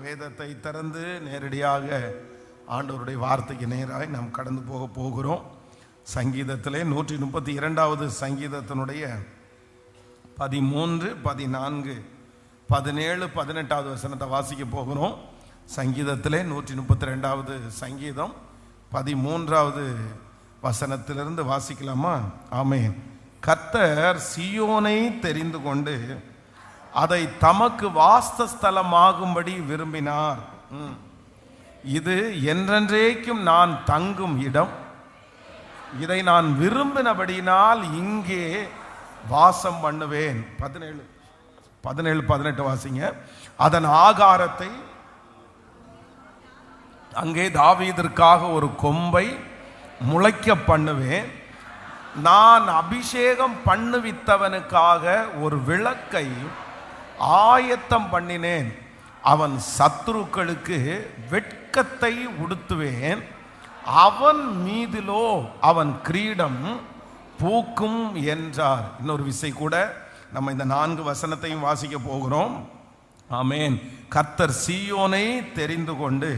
வேதத்தை திறந்து நேரடியாக ஆண்டவருடைய வார்த்தைக்கு நேராக நாம் கடந்து போகிறோம். சங்கீதத்திலே 132வது சங்கீதத்தினுடைய 13, 14, 17, 18வது வசனத்தை வாசிக்க போகிறோம். சங்கீதத்திலே 132வது சங்கீதம் 13வது வசனத்திலிருந்து வாசிக்கலாமா? ஆமென். கர்த்தர் சீயோனை தெரிந்து கொண்டு அதை தமக்கு வாசஸ்தலமாகும்படி விரும்பினார். இது என்றென்றைக்கும் நான் தங்கும் இடம், இதை நான் விரும்பினபடினால் இங்கே வாசம் பண்ணுவேன். 17, 18 வாசிங்க. அதன் ஆகாரத்தை அங்கே தாவீதிற்காக ஒரு கொம்பை முளைக்க பண்ணுவேன். நான் அபிஷேகம் பண்ணுவித்தவனுக்காக ஒரு விளக்கை ஆயத்தம் பண்ணினேன். அவன் சத்துருக்களுக்கு வெட்கத்தை உடுத்துவேன். அவன் மீதிலோ அவன் கிரீடம் பூக்கும் என்றார். இன்னொரு விசை கூட நம்ம இந்த 4 வசனத்தையும் வாசிக்க போகிறோம். ஆமென். கர்த்தர் சீயோனை தெரிந்து கொண்டு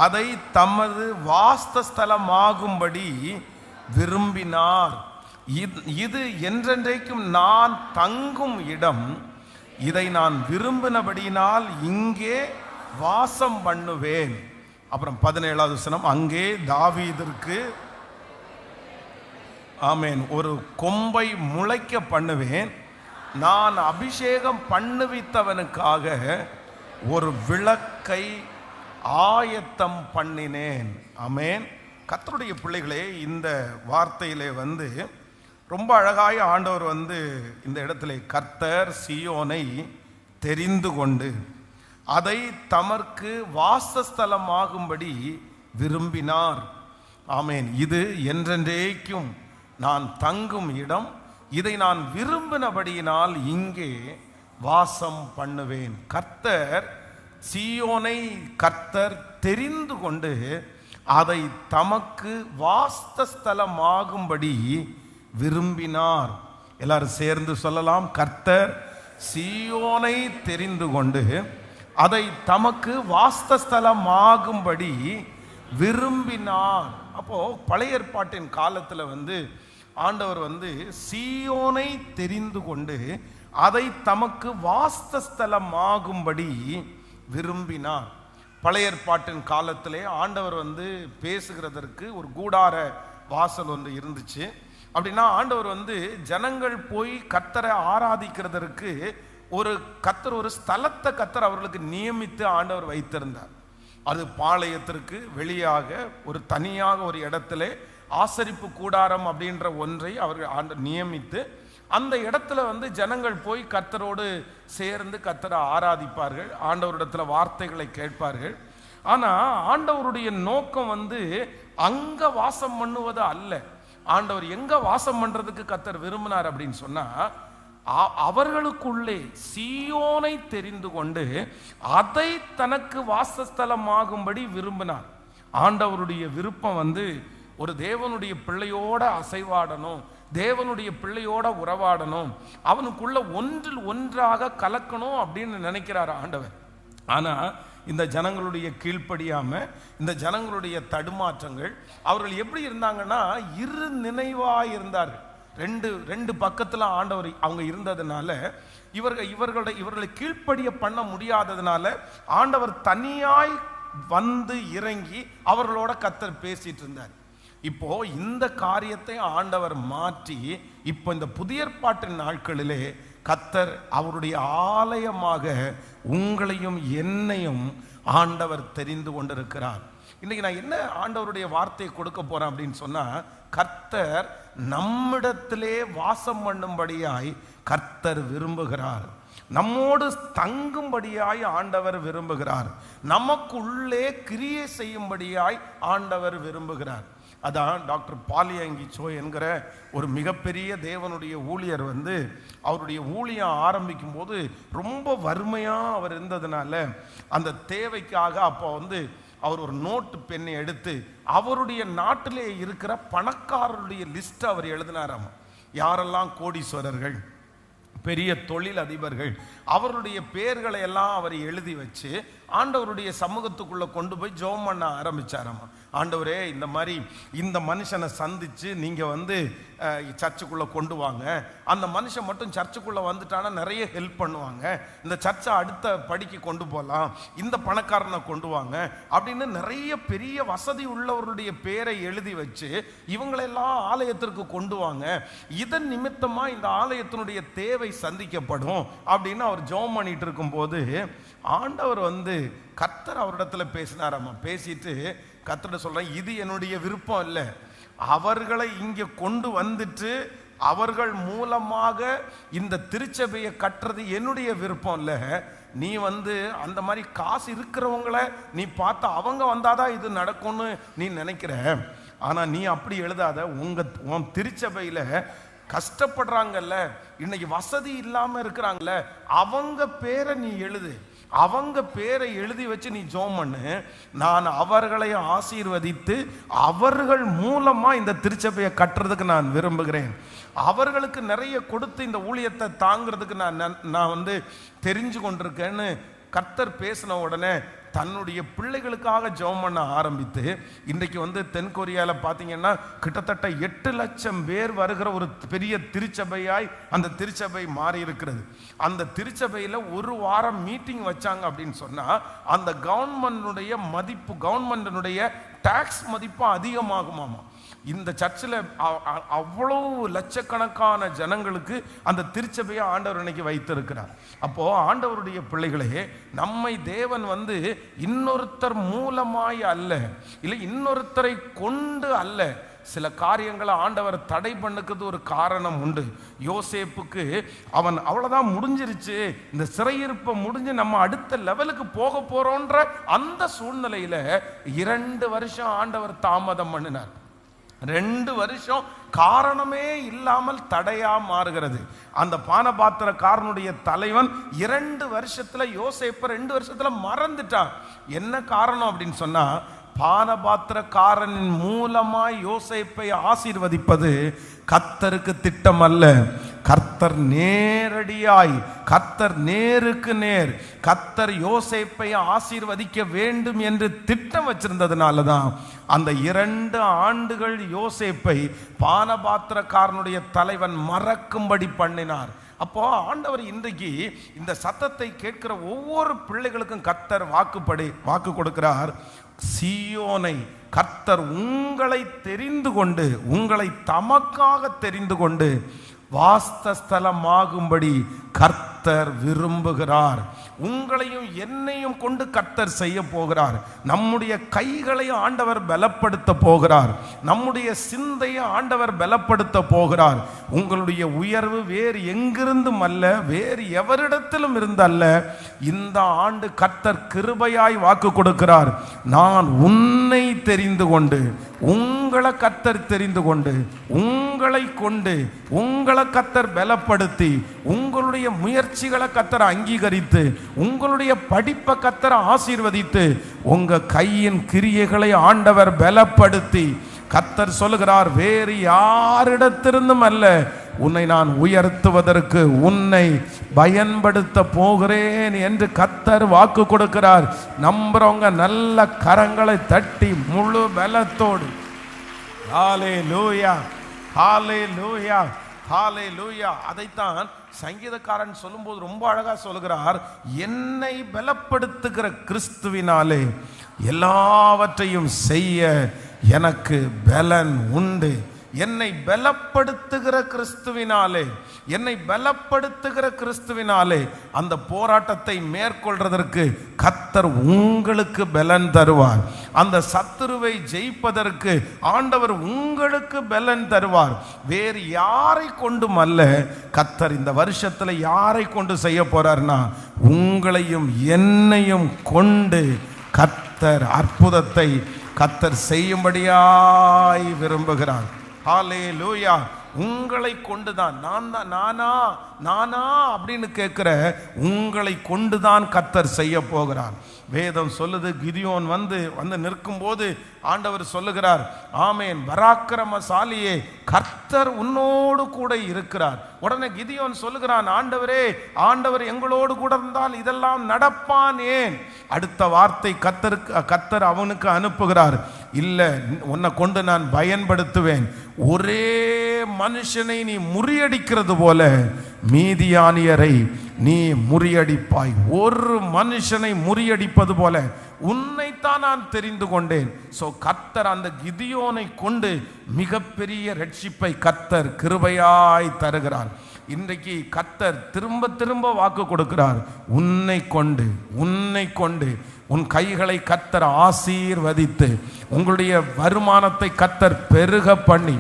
அதை தமது வாசஸ்தலமாகும்படி விரும்பினார். இது என்றென்றைக்கும் நான் தங்கும் இடம், இதை நான் விரும்பினபடினால் இங்கே வாசம் பண்ணுவேன். அப்புறம் 17வது வசனம், அங்கே தாவீதிற்கு ஆமென் ஒரு கொம்பை முளைக்க பண்ணுவேன். நான் அபிஷேகம் பண்ணுவித்தவனுக்காக ஒரு விளக்கை ஆயத்தம் பண்ணினேன். ஆமென். கர்த்தருடைய பிள்ளைகளே, இந்த வார்த்தையிலே ரொம்ப அழகாய ஆண்டவர் இந்த இடத்துல கர்த்தர் சீயோனை தெரிந்து கொண்டு அதை தமக்கு வாசஸ்தலமாகும்படி விரும்பினார். ஆமென். இது என்றென்றைக்கும் நான் தங்கும் இடம், இதை நான் விரும்பினபடியினால் இங்கே வாசம் பண்ணுவேன். கர்த்தர் சீயோனை கர்த்தர் தெரிந்து கொண்டு அதை தமக்கு வாசஸ்தலமாகும்படி விரும்பினார். எல்லாரும் சேர்ந்து சொல்லலாம், கர்த்தர் சீயோனை தெரிந்து கொண்டு அதை தமக்கு வாசஸ்தலமாகும்படி விரும்பினார். அப்போ பழைய ஏற்பாட்டின் காலத்துல ஆண்டவர் சீயோனை தெரிந்து கொண்டு அதை தமக்கு வாசஸ்தலமாகும்படி விரும்பினார். பழைய ஏற்பாட்டின் காலத்திலே ஆண்டவர் பேசுகிறதற்கு ஒரு கூடார வாசல் ஒன்று இருந்துச்சு. அப்படின்னா ஆண்டவர் ஜனங்கள் போய் கர்த்தரை ஆராதிக்கிறதற்கு ஒரு ஸ்தலத்தை கர்த்தர் அவர்களுக்கு நியமித்து ஆண்டவர் வைத்திருந்தார். அது பாளையத்திற்கு வெளியாக ஒரு தனியாக ஒரு இடத்துல ஆசரிப்பு கூடாரம் அப்படின்ற ஒன்றை அவர்கள் நியமித்து அந்த இடத்துல ஜனங்கள் போய் கர்த்தரோடு சேர்ந்து கர்த்தரை ஆராதிப்பார்கள், ஆண்டவரிடத்துல வார்த்தைகளை கேட்பார்கள். ஆனா ஆண்டவருடைய நோக்கம் அங்க வாசம் பண்ணுவது அல்ல. ஆண்டவர் எங்க வாசம் பண்றதுக்கு கர்த்தர் விரும்பினார் அப்படின்னு சொன்னா, அவர்களுக்குள்ளே சீயோனை தெரிந்து கொண்டு அதை தனக்கு வாசஸ்தலமாகும்படி விரும்பினார். ஆண்டவருடைய விருப்பம் ஒரு தேவனுடைய பிள்ளையோட அசைவாடணும், தேவனுடைய பிள்ளையோட உறவாடணும், அவனுக்குள்ள ஒன்றில் ஒன்றாக கலக்கணும் அப்படின்னு நினைக்கிறார் ஆண்டவர். ஆனா இந்த ஜனங்களுடைய கீழ்ப்படியாம, இந்த ஜனங்களுடைய தடுமாற்றங்கள், அவர்கள் எப்படி இருந்தாங்கன்னா இரு நினைவாய் இருந்தார்கள். ரெண்டு பக்கத்துல ஆண்டவர் அவங்க இருந்ததுனால இவர்களை கீழ்ப்படிய பண்ண முடியாததுனால ஆண்டவர் தனியாய் இறங்கி அவர்களோட கர்த்தர் பேசிட்டு இருந்தார். இப்போ இந்த காரியத்தை ஆண்டவர் மாற்றி இப்போ இந்த புதிய ஏற்பாட்டின் நாட்களிலே கர்த்தர் அவருடைய ஆலயமாக உங்களையும் என்னையும் ஆண்டவர் தெரிந்து கொண்டிருக்கிறார். இன்னைக்கு நான் என்ன ஆண்டவருடைய வார்த்தையை கொடுக்க போறேன் அப்படின்னு சொன்னா, கர்த்தர் நம்மிடத்திலே வாசம் பண்ணும்படியாய் கர்த்தர் விரும்புகிறார். நம்மோடு தங்கும்படியாய் ஆண்டவர் விரும்புகிறார். நமக்குள்ளே கிரியை செய்யும்படியாய் ஆண்டவர் விரும்புகிறார். அதான் டாக்டர் பாலியங்கி சோ என்கிற ஒரு மிகப்பெரிய தேவனுடைய ஊழியர் அவருடைய ஊழியம் ஆரம்பிக்கும் போது ரொம்ப வறுமையா அவர் இருந்ததுனால அந்த தேவைக்காக அப்போ அவர் ஒரு நோட்டு பெண்ணை எடுத்து அவருடைய நாட்டிலே இருக்கிற பணக்காரருடைய லிஸ்ட் அவர் எழுதினாராம். யாரெல்லாம் கோடீஸ்வரர்கள், பெரிய தொழில் அதிபர்கள் அவருடைய பெயர்களை எல்லாம் அவர் எழுதி வச்சு ஆண்டவருடைய சமூகத்துக்குள்ள கொண்டு போய் ஜெபம் பண்ண ஆரம்பிச்சாராமா. ஆண்டவரே, இந்த மாதிரி இந்த மனுஷனை சந்திச்சு நீங்க வந்து சர்ச்சுக்குள்ள கொண்டு வாங்க, அந்த மனுஷன் மட்டும் சர்ச்சுக்குள்ள வந்துட்டானா நிறைய ஹெல்ப் பண்ணுவாங்க, இந்த சர்ச்சை அடுத்த படிக்கு கொண்டு போகலாம், இந்த பணக்காரனை கொண்டு வாங்க அப்படின்னு நிறைய பெரிய வசதி உள்ளவருடைய பேரை எழுதி வச்சு இவங்களெல்லாம் ஆலயத்திற்கு கொண்டு வாங்க, இதன் நிமித்தமா இந்த ஆலயத்தினுடைய தேவை சந்திக்கப்படும் அப்படின்னு அவர் ஜெபம் பண்ணிட்டு இருக்கும் போது ஆண்டவர் வந்து கர்த்தர் அவரிடத்துல பேசினாராமா. பேசிட்டு கர்த்தர் சொல்றேன், இது என்னுடைய விருப்பம் இல்லை, அவர்களை இங்க கொண்டு வந்துட்டு அவர்கள் மூலமாக இந்த திருச்சபையை கட்டுறது என்னுடைய விருப்பம் இல்லை. நீ வந்து அந்த மாதிரி காசு இருக்கிறவங்களை நீ பார்த்த அவங்க வந்தாதான் இது நடக்கும்னு நீ நினைக்கிற. ஆனா நீ அப்படி எழுதாத, உன் திருச்சபையில கஷ்டப்படுறாங்கல்ல, இன்னைக்கு வசதி இல்லாம இருக்கிறாங்கல்ல, அவங்க பேரை நீ எழுது, அவங்க பேரை எழுதி வச்சு நீ ஜெபம் பண்ணு. நான் அவர்களை ஆசீர்வதித்து அவர்கள் மூலமா இந்த திருச்சபையை கட்டுறதுக்கு நான் விரும்புகிறேன். அவர்களுக்கு நிறைய கொடுத்து இந்த ஊழியத்தை தாங்கிறதுக்கு நான் வந்து தெரிஞ்சு கொண்டிருக்கேன்னு கர்த்தர் பேசின உடனே தன்னுடைய பிள்ளைகளுக்காக ஜெபம் பண்ண ஆரம்பித்து இன்றைக்கு வந்து தென்கொரியாவில் பார்த்தீங்கன்னா கிட்டத்தட்ட 8 லட்சம் பேர் வருகிற ஒரு பெரிய திருச்சபையாய் அந்த திருச்சபை மாறி இருக்கிறது. அந்த திருச்சபையில் ஒரு வாரம் மீட்டிங் வச்சாங்க அப்படின்னு சொன்னால் அந்த கவர்மெண்டினுடைய மதிப்பு, கவர்மெண்டினுடைய டாக்ஸ் மதிப்பு அதிகமாகுமாமா. இந்த சர்ச்சில் அவ்வளவு லட்சக்கணக்கான ஜனங்களுக்கு அந்த திருச்சபையை ஆண்டவர் இன்னைக்கு வைத்திருக்கிறார். அப்போ ஆண்டவருடைய பிள்ளைகளே, நம்மை தேவன் வந்து இன்னொருத்தர் மூலமாய் அல்ல, இல்லை இன்னொருத்தரை கொண்டு அல்ல, சில காரியங்களை ஆண்டவர் தடை பண்ணுறது ஒரு காரணம் உண்டு. யோசேப்புக்கு அவன் அவ்வளோதான் முடிஞ்சிருச்சு, இந்த சிறையிருப்பை முடிஞ்சு நம்ம அடுத்த லெவலுக்கு போக போறோன்ற அந்த சூழ்நிலையில 2 வருஷம் ஆண்டவர் தாமதம் பண்ணினார். 2 வருஷம் காரணமே இல்லாமல் தடையா மாறுகிறது. அந்த பானபாத்திரக்காரனுடைய தலைவன் 2 வருஷத்துல யோசேப்பை 2 வருஷத்துல மறந்துட்டான். என்ன காரணம் அப்படின்னு சொன்னா, பானபாத்திரக்காரனின் மூலமாய் யோசேப்பை ஆசீர்வதிப்பது கர்த்தருக்கு திட்டம் அல்ல. கர்த்தர் நேரடியாய், கர்த்தர் நேருக்கு நேர், கர்த்தர் யோசேப்பை ஆசீர்வதிக்க வேண்டும் என்று திட்டம் வச்சிருந்ததுனால தான் அந்த 2 ஆண்டுகள் யோசேப்பை பானபாத்திரக்காரனுடைய தலைவன் மறக்கும்படி பண்ணினார். அப்போ ஆண்டவர் இன்றைக்கு இந்த சத்தத்தை கேட்கிற ஒவ்வொரு பிள்ளைகளுக்கும் கர்த்தர் வாக்கு கொடுக்கிறார். சீயோனை கர்த்தர் உங்களை தெரிந்து கொண்டு, உங்களை தமக்காக தெரிந்து கொண்டு வாஸ்தலமாகும்படி கர்த்தர் விரும்புகிறார். உங்களையும் என்னையும் கொண்டு கர்த்தர் செய்ய போகிறார். நம்முடைய கைகளையும் ஆண்டவர் பலப்படுத்த போகிறார். நம்முடைய சிந்தையை ஆண்டவர் பலப்படுத்த போகிறார். உங்களுடைய உயர்வு வேறு எங்கிருந்தும் அல்ல, வேறு எவரிடத்திலும் இருந்தல்ல. இந்த ஆண்டு கர்த்தர் கிருபையாய் வாக்கு கொடுக்கிறார். நான் உன்னை தெரிந்து கொண்டு, உங்களை கர்த்தர் தெரிந்து கொண்டு, உங்களை கொண்டு, உங்களை கர்த்தர் பலப்படுத்தி, உங்களுடைய முயற்சிகளை கர்த்தர் அங்கீகரித்து, உங்களுடைய படிப்பை கர்த்தர் ஆசீர்வதித்து, உங்க கையின் கிரியைகளை ஆண்டவர் பலப்படுத்தி, கர்த்தர் சொல்லுகிறார், வேறு யாரிடத்திலிருந்தும் அல்ல, உன்னை நான் உயர்த்துவதற்கு உன்னை பயன்படுத்த போகிறேன் என்று கர்த்தர் வாக்கு கொடுக்கிறார். நம்புறவங்க நல்ல கரங்களை தட்டி முழு பலத்தோடு ஹல்லேலூயா, ஹல்லேலூயா, ஹல்லேலூயா. அதைத்தான் சங்கீதக்காரன் சொல்லும்போது ரொம்ப அழகா சொல்கிறார், என்னை பலப்படுத்துகிற கிறிஸ்துவினாலே எல்லாவற்றையும் செய்ய எனக்கு பலன் உண்டு. என்னை பலப்படுத்துகிற கிறிஸ்துவினாலே, என்னை பலப்படுத்துகிற கிறிஸ்துவினாலே அந்த போராட்டத்தை மேற்கொள்றதற்கு கர்த்தர் உங்களுக்கு பலன் தருவார். அந்த சத்துருவை ஜெயிப்பதற்கு ஆண்டவர் உங்களுக்கு பலன் தருவார். வேறு யாரை கொண்டும் அல்ல. கர்த்தர் இந்த வருஷத்துல யாரை கொண்டு செய்ய போறார்னா, உங்களையும் என்னையும் கொண்டு கர்த்தர் அற்புதத்தை கர்த்தர் செய்யும்படியாய் விரும்புகிறார். ஹல்லேலூயா. உங்களை கொண்டுதான், நானா அப்படின்னு கேட்கிற உங்களை கொண்டுதான் கர்த்தர் செய்ய போகிறார். வேதம் சொல்லுது, கிதியோன் வந்து நிற்கும்போது ஆண்டவர் சொல்லுகிறார், ஆமேன், பராக்கிரமசாலியே, கர்த்தர் உன்னோடு கூட இருக்கிறார். உடனே கிதியோன் சொல்லுகிறான், ஆண்டவரே, ஆண்டவர் எங்களோடு கூட இருந்தால் இதெல்லாம் நடப்பான் ஏன்? அடுத்த வார்த்தை கர்த்தர் அவனுக்கு அனுப்புகிறார், இல்லை, உன்னை கொண்டு நான் பயன்படுத்துவேன். ஒரே மனுஷனை நீ முறியடிக்கிறது போல மீதியானியரை நீ முறியடிப்பாய். ஒரு மனுஷனை முறியடிப்பது போல உன்னைத்தான் நான் தெரிந்து கொண்டேன். சோ கர்த்தர் அந்த கிதியோனை கொண்டு மிகப்பெரிய ரட்சிப்பை கர்த்தர் கிருபையாய் தருகிறார். இன்றைக்கு கர்த்தர் திரும்ப திரும்ப வாக்கு கொடுக்கிறார், உன்னை கொண்டு உன் கைகளை கர்த்தர் ஆசீர்வதித்து உங்களுடைய வருமானத்தை கர்த்தர் பெருக பண்ணி,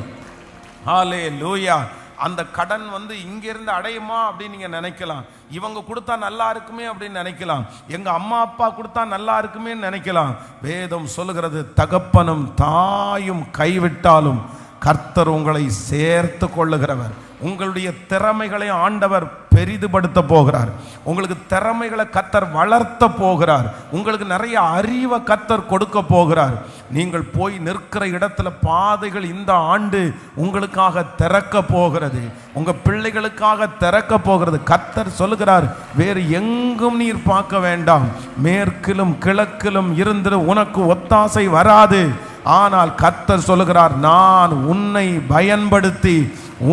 ஹல்லேலூயா, அந்த கடன் இங்கிருந்து அடையுமா அப்படின்னு நீங்க நினைக்கலாம். இவங்க கொடுத்தா நல்லா இருக்குமே அப்படின்னு நினைக்கலாம். எங்க அம்மா அப்பா கொடுத்தா நல்லா இருக்குமே நினைக்கலாம். வேதம் சொல்லுகிறது, தகப்பனும் தாயும் கைவிட்டாலும் கர்த்தர் உங்களை சேர்த்து கொள்ளுகிறவர். உங்களுடைய திறமைகளை ஆண்டவர் பெரிதுபடுத்த போகிறார். உங்களுக்கு திறமைகளை கர்த்தர் வளர்த்த போகிறார். உங்களுக்கு நிறைய அறிவை கர்த்தர் கொடுக்க போகிறார். நீங்கள் போய் நிற்கிற இடத்துல பாதைகள் இந்த ஆண்டு உங்களுக்காக திறக்க போகிறது. உங்க பிள்ளைகளுக்காக திறக்க போகிறது. கர்த்தர் சொல்லுகிறார், வேறு எங்கும் நீர் பார்க்க வேண்டாம், மேற்கிலும் கிழக்கிலும் இருந்து உனக்கு ஒத்தாசை வராது. ஆனால் கர்த்தர் சொல்லுகிறார், நான் உன்னை பயன்படுத்தி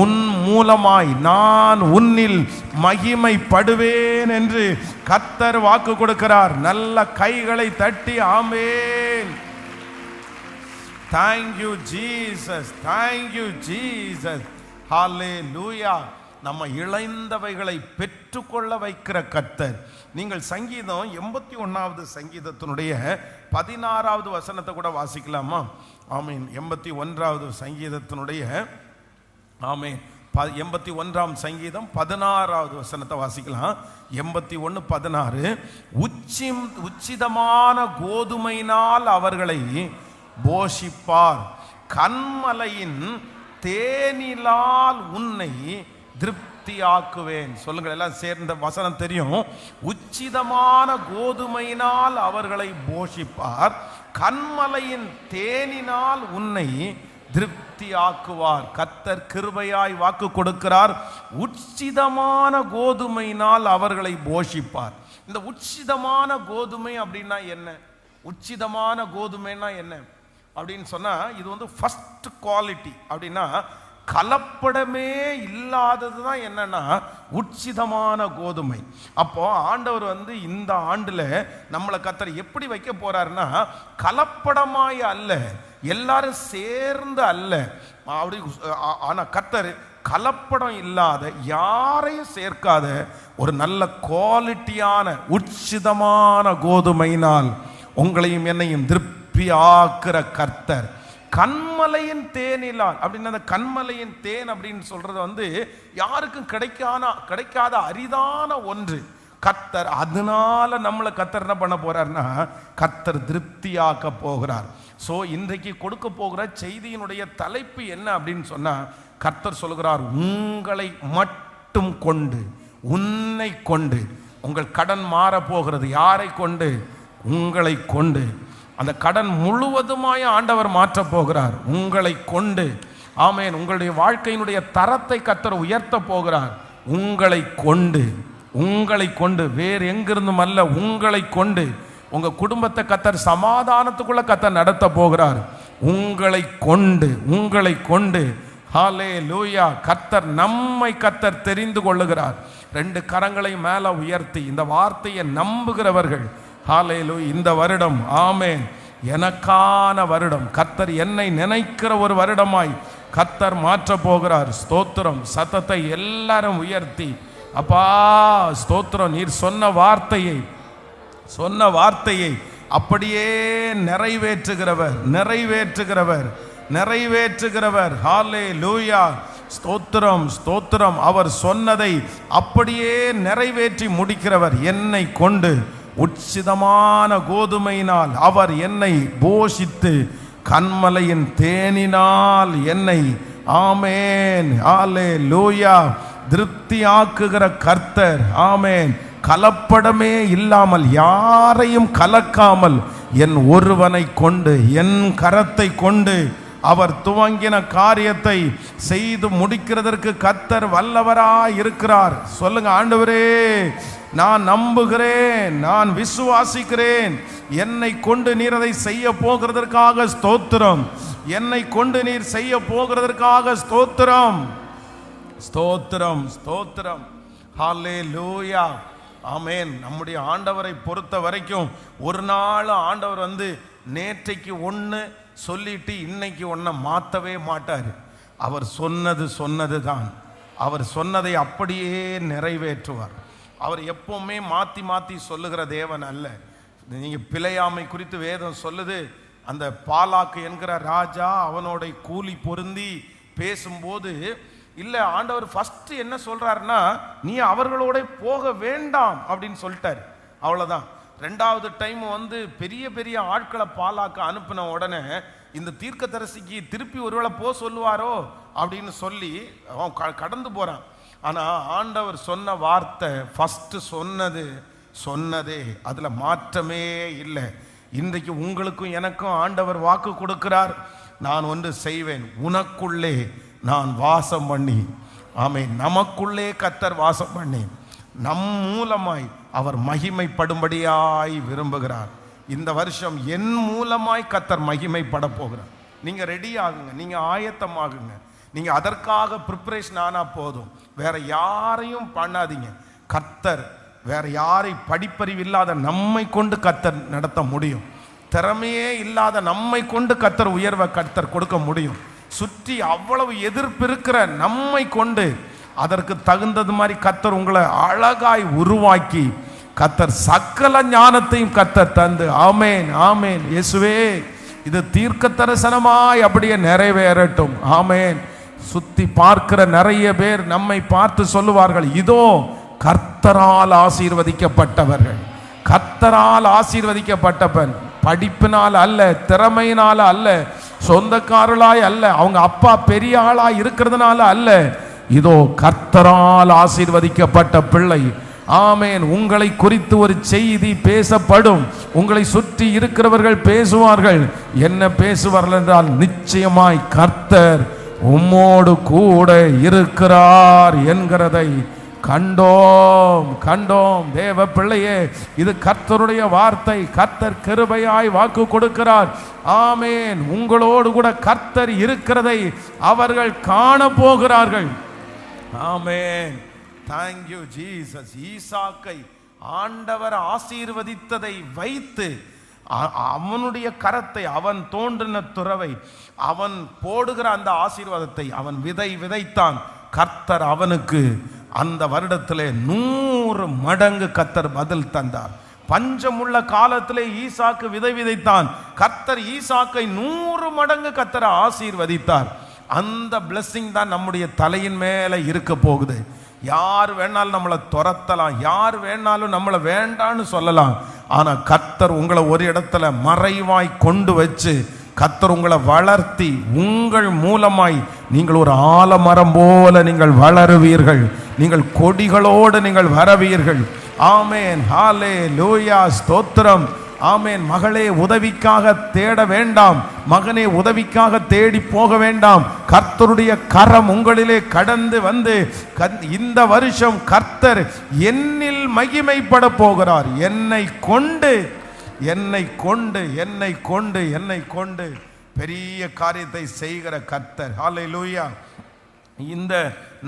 உன் மூலமாய் நான் உன்னில் மகிமைப்படுவேன் என்று கர்த்தர் வாக்கு கொடுக்கிறார். நல்ல கைகளை தட்டி ஆமென். Thank you Jesus, thank you Jesus, hallelujah. நம்ம இளைந்தவைகளை பெற்றுக்கொள்ள வைக்கிற கர்த்தர். நீங்கள் சங்கீதம் 81வது சங்கீதத்தினுடைய 16வது வசனத்தை கூட வாசிக்கலாமா? ஆமீன். 81வது சங்கீதத்தினுடைய ஆமீன் 81ஆம் சங்கீதம் 16வது வசனத்தை வாசிக்கலாம். 81:16, உச்சிதமான கோதுமையினால் அவர்களை போஷிப்பார், கன்மலையின் தேனிலால் உன்னை திருப்தியாக்குவேன். சொல்லுங்கள் எல்லாம் சேர்ந்த வசனம் தெரியும். உச்சிதமான கோதுமையினால் அவர்களை போஷிப்பார், கன்மலையின் தேனினால் உன்னை திருப்தியாக்குவார். கர்த்தர் கிருபையாய் வாக்கு கொடுக்கிறார், உச்சிதமான கோதுமையினால் அவர்களை போஷிப்பார். இந்த உச்சிதமான கோதுமை அப்படின்னா என்ன? உச்சிதமான கோதுமைன்னா என்ன அப்படின்னு சொன்னா, இது ஃபர்ஸ்ட் குவாலிட்டி. அப்படின்னா கலப்படமே இல்லாதது தான் என்னன்னா உச்சிதமான கோதுமை. அப்போ ஆண்டவர் இந்த ஆண்டுல நம்மளை கர்த்தர் எப்படி வைக்க போறாருன்னா, கலப்படமாய் அல்ல, எல்லாரும் சேர்ந்து அல்ல, அப்படி. ஆனா கர்த்தர் கலப்படம் இல்லாத, யாரையும் சேர்க்காத ஒரு நல்ல குவாலிட்டியான உச்சிதமான கோதுமையினால் உங்களையும் என்னையும் திருப்தியாக்குற கர்த்தர். கன்மலையின் தேனிலால் அப்படின்னா, அந்த கன்மலையின் தேன் அப்படின்னு சொல்றது யாருக்கும் கிடைக்காத அரிதான ஒன்று. கர்த்தர் அதனால நம்மளை கர்த்தர் என்ன பண்ண போறார்னா, கர்த்தர் திருப்தியாக்க போகிறார். சோ இன்றைக்கு கொடுக்க போகிற செய்தியினுடைய தலைப்பு என்ன அப்படின்னு சொன்னா, கர்த்தர் சொல்கிறார், உங்களை மட்டும் கொண்டு, உன்னை கொண்டு உங்கள் கடன் மாற போகிறது. யாரை கொண்டு? உங்களை கொண்டு. அந்த கடன் முழுவதுமாய் ஆண்டவர் மாற்ற போகிறார், உங்களை கொண்டு. ஆமென். உங்களுடைய வாழ்க்கையினுடைய தரத்தை கர்த்தர் உயர்த்த போகிறார், உங்களை கொண்டு. உங்களை கொண்டு, வேறு எங்கிருந்தும் அல்ல, உங்களை கொண்டு. உங்க குடும்பத்தை கர்த்தர் சமாதானத்துக்குள்ள கர்த்தர் நடத்த போகிறார், உங்களை கொண்டு. உங்களை கொண்டு. ஹல்லேலூயா. கர்த்தர் நம்மை கர்த்தர் தெரிந்து கொள்ளுகிறார். 2 கரங்களை மேல உயர்த்தி இந்த வார்த்தையை நம்புகிறவர்கள், ஹல்லேலூயா, இந்த வருடம் ஆமென் எனக்கான வருடம், கர்த்தர் என்னை நினைக்கிற ஒரு வருடமாய் கர்த்தர் மாற்ற போகிறார். ஸ்தோத்திரம். சத்தத்தை எல்லாரும் உயர்த்தி, அப்பா ஸ்தோத்திரம், நீர் சொன்ன வார்த்தையை அப்படியே நிறைவேற்றுகிறவர். ஹல்லேலூயா. ஸ்தோத்திரம், ஸ்தோத்திரம். அவர் சொன்னதை அப்படியே நிறைவேற்றி முடிக்கிறவர். என்னை கொண்டு உச்சிதமான கோதுமையினால் அவர் என்னை போஷித்து, கன்மலையின் தேனினால் என்னை ஆமென் ஹல்லேலூயா திருப்தியாக்குகிற கர்த்தர். ஆமென். கலப்படமே இல்லாமல் யாரையும் கலக்காமல் என் ஒருவனை கொண்டு என் கரத்தை கொண்டு அவர் துவங்கின காரியத்தை செய்து முடிக்கிறதற்கு கர்த்தர் வல்லவராய் இருக்கிறார். சொல்லுங்க, ஆண்டவரே நான் நம்புகிறேன், நான் விசுவாசிக்கிறேன், என்னை கொண்டு நீர் அதை செய்ய போகிறதற்காக ஸ்தோத்திரம், என்னை கொண்டு நீர் செய்ய போகிறதற்காக ஸ்தோத்திரம், ஸ்தோத்திரம், ஸ்தோத்திரம். ஹல்லேலூயா, ஆமென். நம்முடைய ஆண்டவரை பொறுத்த வரைக்கும் ஒரு நாள் ஆண்டவர் நேற்றைக்கு ஒன்று சொல்லிட்டு இன்னைக்கு ஒன்றை மாற்றவே மாட்டார். அவர் சொன்னது தான், அவர் சொன்னதை அப்படியே நிறைவேற்றுவார். அவர் எப்பவுமே மாற்றி மாற்றி சொல்லுகிற தேவன் அல்ல. நீங்கள் பிழையாமை குறித்து வேதம் சொல்லுது. அந்த பாலாக்கு என்கிற ராஜா அவனோட கூலி பொருந்தி பேசும்போது இல்லை, ஆண்டவர் ஃபர்ஸ்ட் என்ன சொல்றாருன்னா, நீ அவர்களோட போக வேண்டாம் அப்படின்னு சொல்லிட்டாரு. அவ்வளோதான். ரெண்டாவது டைம் பெரிய பெரிய ஆட்களை பாலாக்க அனுப்பின உடனே இந்த தீர்க்கதரிசிக்கு திருப்பி ஒருவேளை போ சொல்லுவாரோ அப்படின்னு சொல்லி அவன் கடந்து போறான். ஆனால் ஆண்டவர் சொன்ன வார்த்தை ஃபர்ஸ்ட் சொன்னதே, அதில் மாற்றமே இல்லை. இன்றைக்கு உங்களுக்கும் எனக்கும் ஆண்டவர் வாக்கு கொடுக்கிறார், நான் ஒன்று செய்வேன், உனக்குள்ளே நான் வாசம் பண்ணி, ஆமென், நமக்குள்ளே கர்த்தர் வாசம் பண்ணி நம் மூலமாய் அவர் மகிமைப்படும்படியாய் விரும்புகிறார். இந்த வருஷம் என் மூலமாய் கர்த்தர் மகிமைப்பட போகிறார். நீங்க ரெடி ஆகுங்க, நீங்க ஆயத்தமாகுங்க. நீங்க அதற்காக ப்ரிப்பரேஷன் ஆனா போதும், வேற யாரையும் பண்ணாதீங்க. கர்த்தர் வேற யாரை படிப்பறிவு இல்லாத நம்மை கொண்டு கர்த்தர் நடத்த முடியும். திறமையே இல்லாத நம்மை கொண்டு கர்த்தர் உயர்வை கர்த்தர் கொடுக்க முடியும். சுற்றி அவ்வளவு எதிர்ப்பு இருக்கிற நம்மை கொண்டு அதற்கு தகுந்தது மாதிரி கர்த்தர் உங்களை அழகாய் உருவாக்கி கர்த்தர் சகல ஞானத்தையும் கர்த்தர் தந்து, ஆமேன், ஆமேன், இயேசுவே இது தீர்க்க தரிசனமாய் அப்படியே நிறைவேறட்டும். ஆமேன். சுத்தி பார்க்கிற நிறைய பேர் நம்மை பார்த்து சொல்லுவார்கள், இதோ கர்த்தரால் ஆசீர்வதிக்கப்பட்டவர்கள், கர்த்தரால் ஆசீர்வதிக்கப்பட்டவன். படிப்பினால் அல்ல, திறமையினால அல்ல, சொந்தக்காரர்களாய் அல்ல, அவங்க அப்பா பெரிய ஆளாய் இருக்கிறதுனால அல்ல, இதோ கர்த்தரால் ஆசீர்வதிக்கப்பட்ட பிள்ளை. ஆமேன். உங்களை குறித்து ஒரு செய்தி பேசப்படும், உங்களை சுற்றி இருக்கிறவர்கள் பேசுவார்கள். என்ன பேசுவார்கள் என்றால், நிச்சயமாய் கர்த்தர் உம்மோடு கூட இருக்கிறார் என்கிறதை கண்டோம். தேவ பிள்ளையே, இது கர்த்தருடைய வார்த்தை. கர்த்தர் கிருபையாய் வாக்கு கொடுக்கிறார். ஆமேன். உங்களோடு கூட கர்த்தர் இருக்கிறதை அவர்கள் காண போகிறார்கள். ஆமேன். Thank you Jesus. ஈசாக்கை ஆண்டவர் ஆசீர்வதித்ததை வைத்து அவனுடைய கரத்தை, அவன் தோன்றின துறவை, அவன் போடுகிற அந்த ஆசீர்வாதத்தை அவன் விதைத்தான். கர்த்தர் அவனுக்கு அந்த வருடத்திலே 100 மடங்கு கர்த்தர் பதில் தந்தார். பஞ்சமுள்ள காலத்திலே ஈசாக்கு விதைத்தான். கர்த்தர் ஈசாக்கை 100 மடங்கு கர்த்தரை ஆசீர்வதித்தார். அந்த பிளெஸிங் தான் நம்முடைய தலையின் மேலே இருக்க போகுது. யார் வேணாலும் நம்மளை துரத்தலாம், யார் வேணாலும் நம்மளை வேண்டான்னு சொல்லலாம். ஆனால் கர்த்தர் உங்களை ஒரு இடத்துல மறைவாய் கொண்டு வச்சு கர்த்தர் உங்களை வளர்த்தி உங்கள் மூலமாய் நீங்கள் ஒரு ஆலமரம் போல நீங்கள் வளருவீர்கள். நீங்கள் கொடிகளோடு நீங்கள் வரவீர்கள். ஆமேன். ஹல்லேலூயா, ஸ்தோத்திரம். ஆமேன். மகளே, உதவிக்காக தேட வேண்டாம், மகனே, உதவிக்காக தேடி போக வேண்டாம். கர்த்தருடைய கரம் உங்களிலே கடந்து வந்து இந்த வருஷம் கர்த்தர் என்னில் மகிமைப்பட போகிறார். என்னை கொண்டு பெரிய காரியத்தை செய்கிற கர்த்தர். ஹல்லேலூயா. இந்த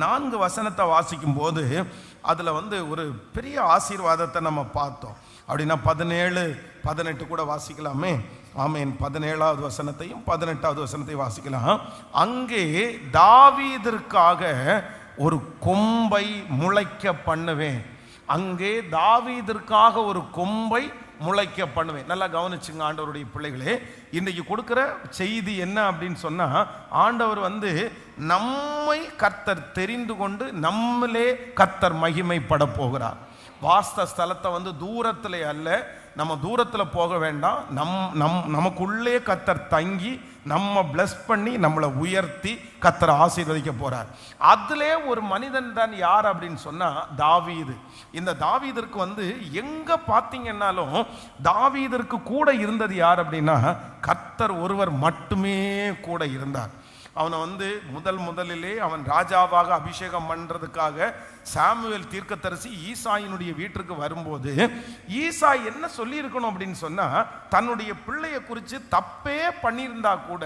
4 வசனத்தை வாசிக்கும் போது அதில் ஒரு பெரிய ஆசீர்வாதத்தை நம்ம பார்த்தோம். அப்படின்னா 17, 18 கூட வாசிக்கலாமே. ஆமேன். 17வது வசனத்தையும் 18வது வசனத்தையும் வாசிக்கலாம். அங்கே தாவீதிற்காக ஒரு கொம்பை முளைக்க பண்ணுவேன். அங்கே தாவீதிற்காக ஒரு கொம்பை முளைக்க பண்ணுவேன். நல்லா கவனிச்சுங்க ஆண்டவருடைய பிள்ளைகளே. இன்றைக்கு கொடுக்குற செய்தி என்ன அப்படின்னு சொன்னா, ஆண்டவர் நம்மை கர்த்தர் தெரிந்து கொண்டு நம்மளே கர்த்தர் மகிமைப்பட போகிறார். வாஸ்த ஸ்தலத்தை தூரத்தில் அல்ல, நம்ம தூரத்தில் போக வேண்டாம். நமக்குள்ளே கர்த்தர் தங்கி நம்ம பிளஸ் பண்ணி நம்மளை உயர்த்தி கர்த்தர் ஆசீர்வதிக்க போறார். அதிலே ஒரு மனிதன் தான் யார் அப்படின்னு சொன்னா தாவீது. இந்த தாவீதற்கு எங்க பார்த்தீங்கன்னாலும் தாவீதற்கு கூட இருந்தது யார் அப்படின்னா கர்த்தர் ஒருவர் மட்டுமே கூட இருந்தார். அவனை முதலிலே அவன் ராஜாவாக அபிஷேகம் பண்றதுக்காக சாமுவேல் தீர்க்கதரிசி ஈசாயினுடைய வீட்டுக்கு வரும்போது ஈசாய் என்ன சொல்லி இருக்கணும் அப்படின்னு சொன்னா தன்னுடைய பிள்ளையை குறித்து தப்பே பண்ணியிருந்தா கூட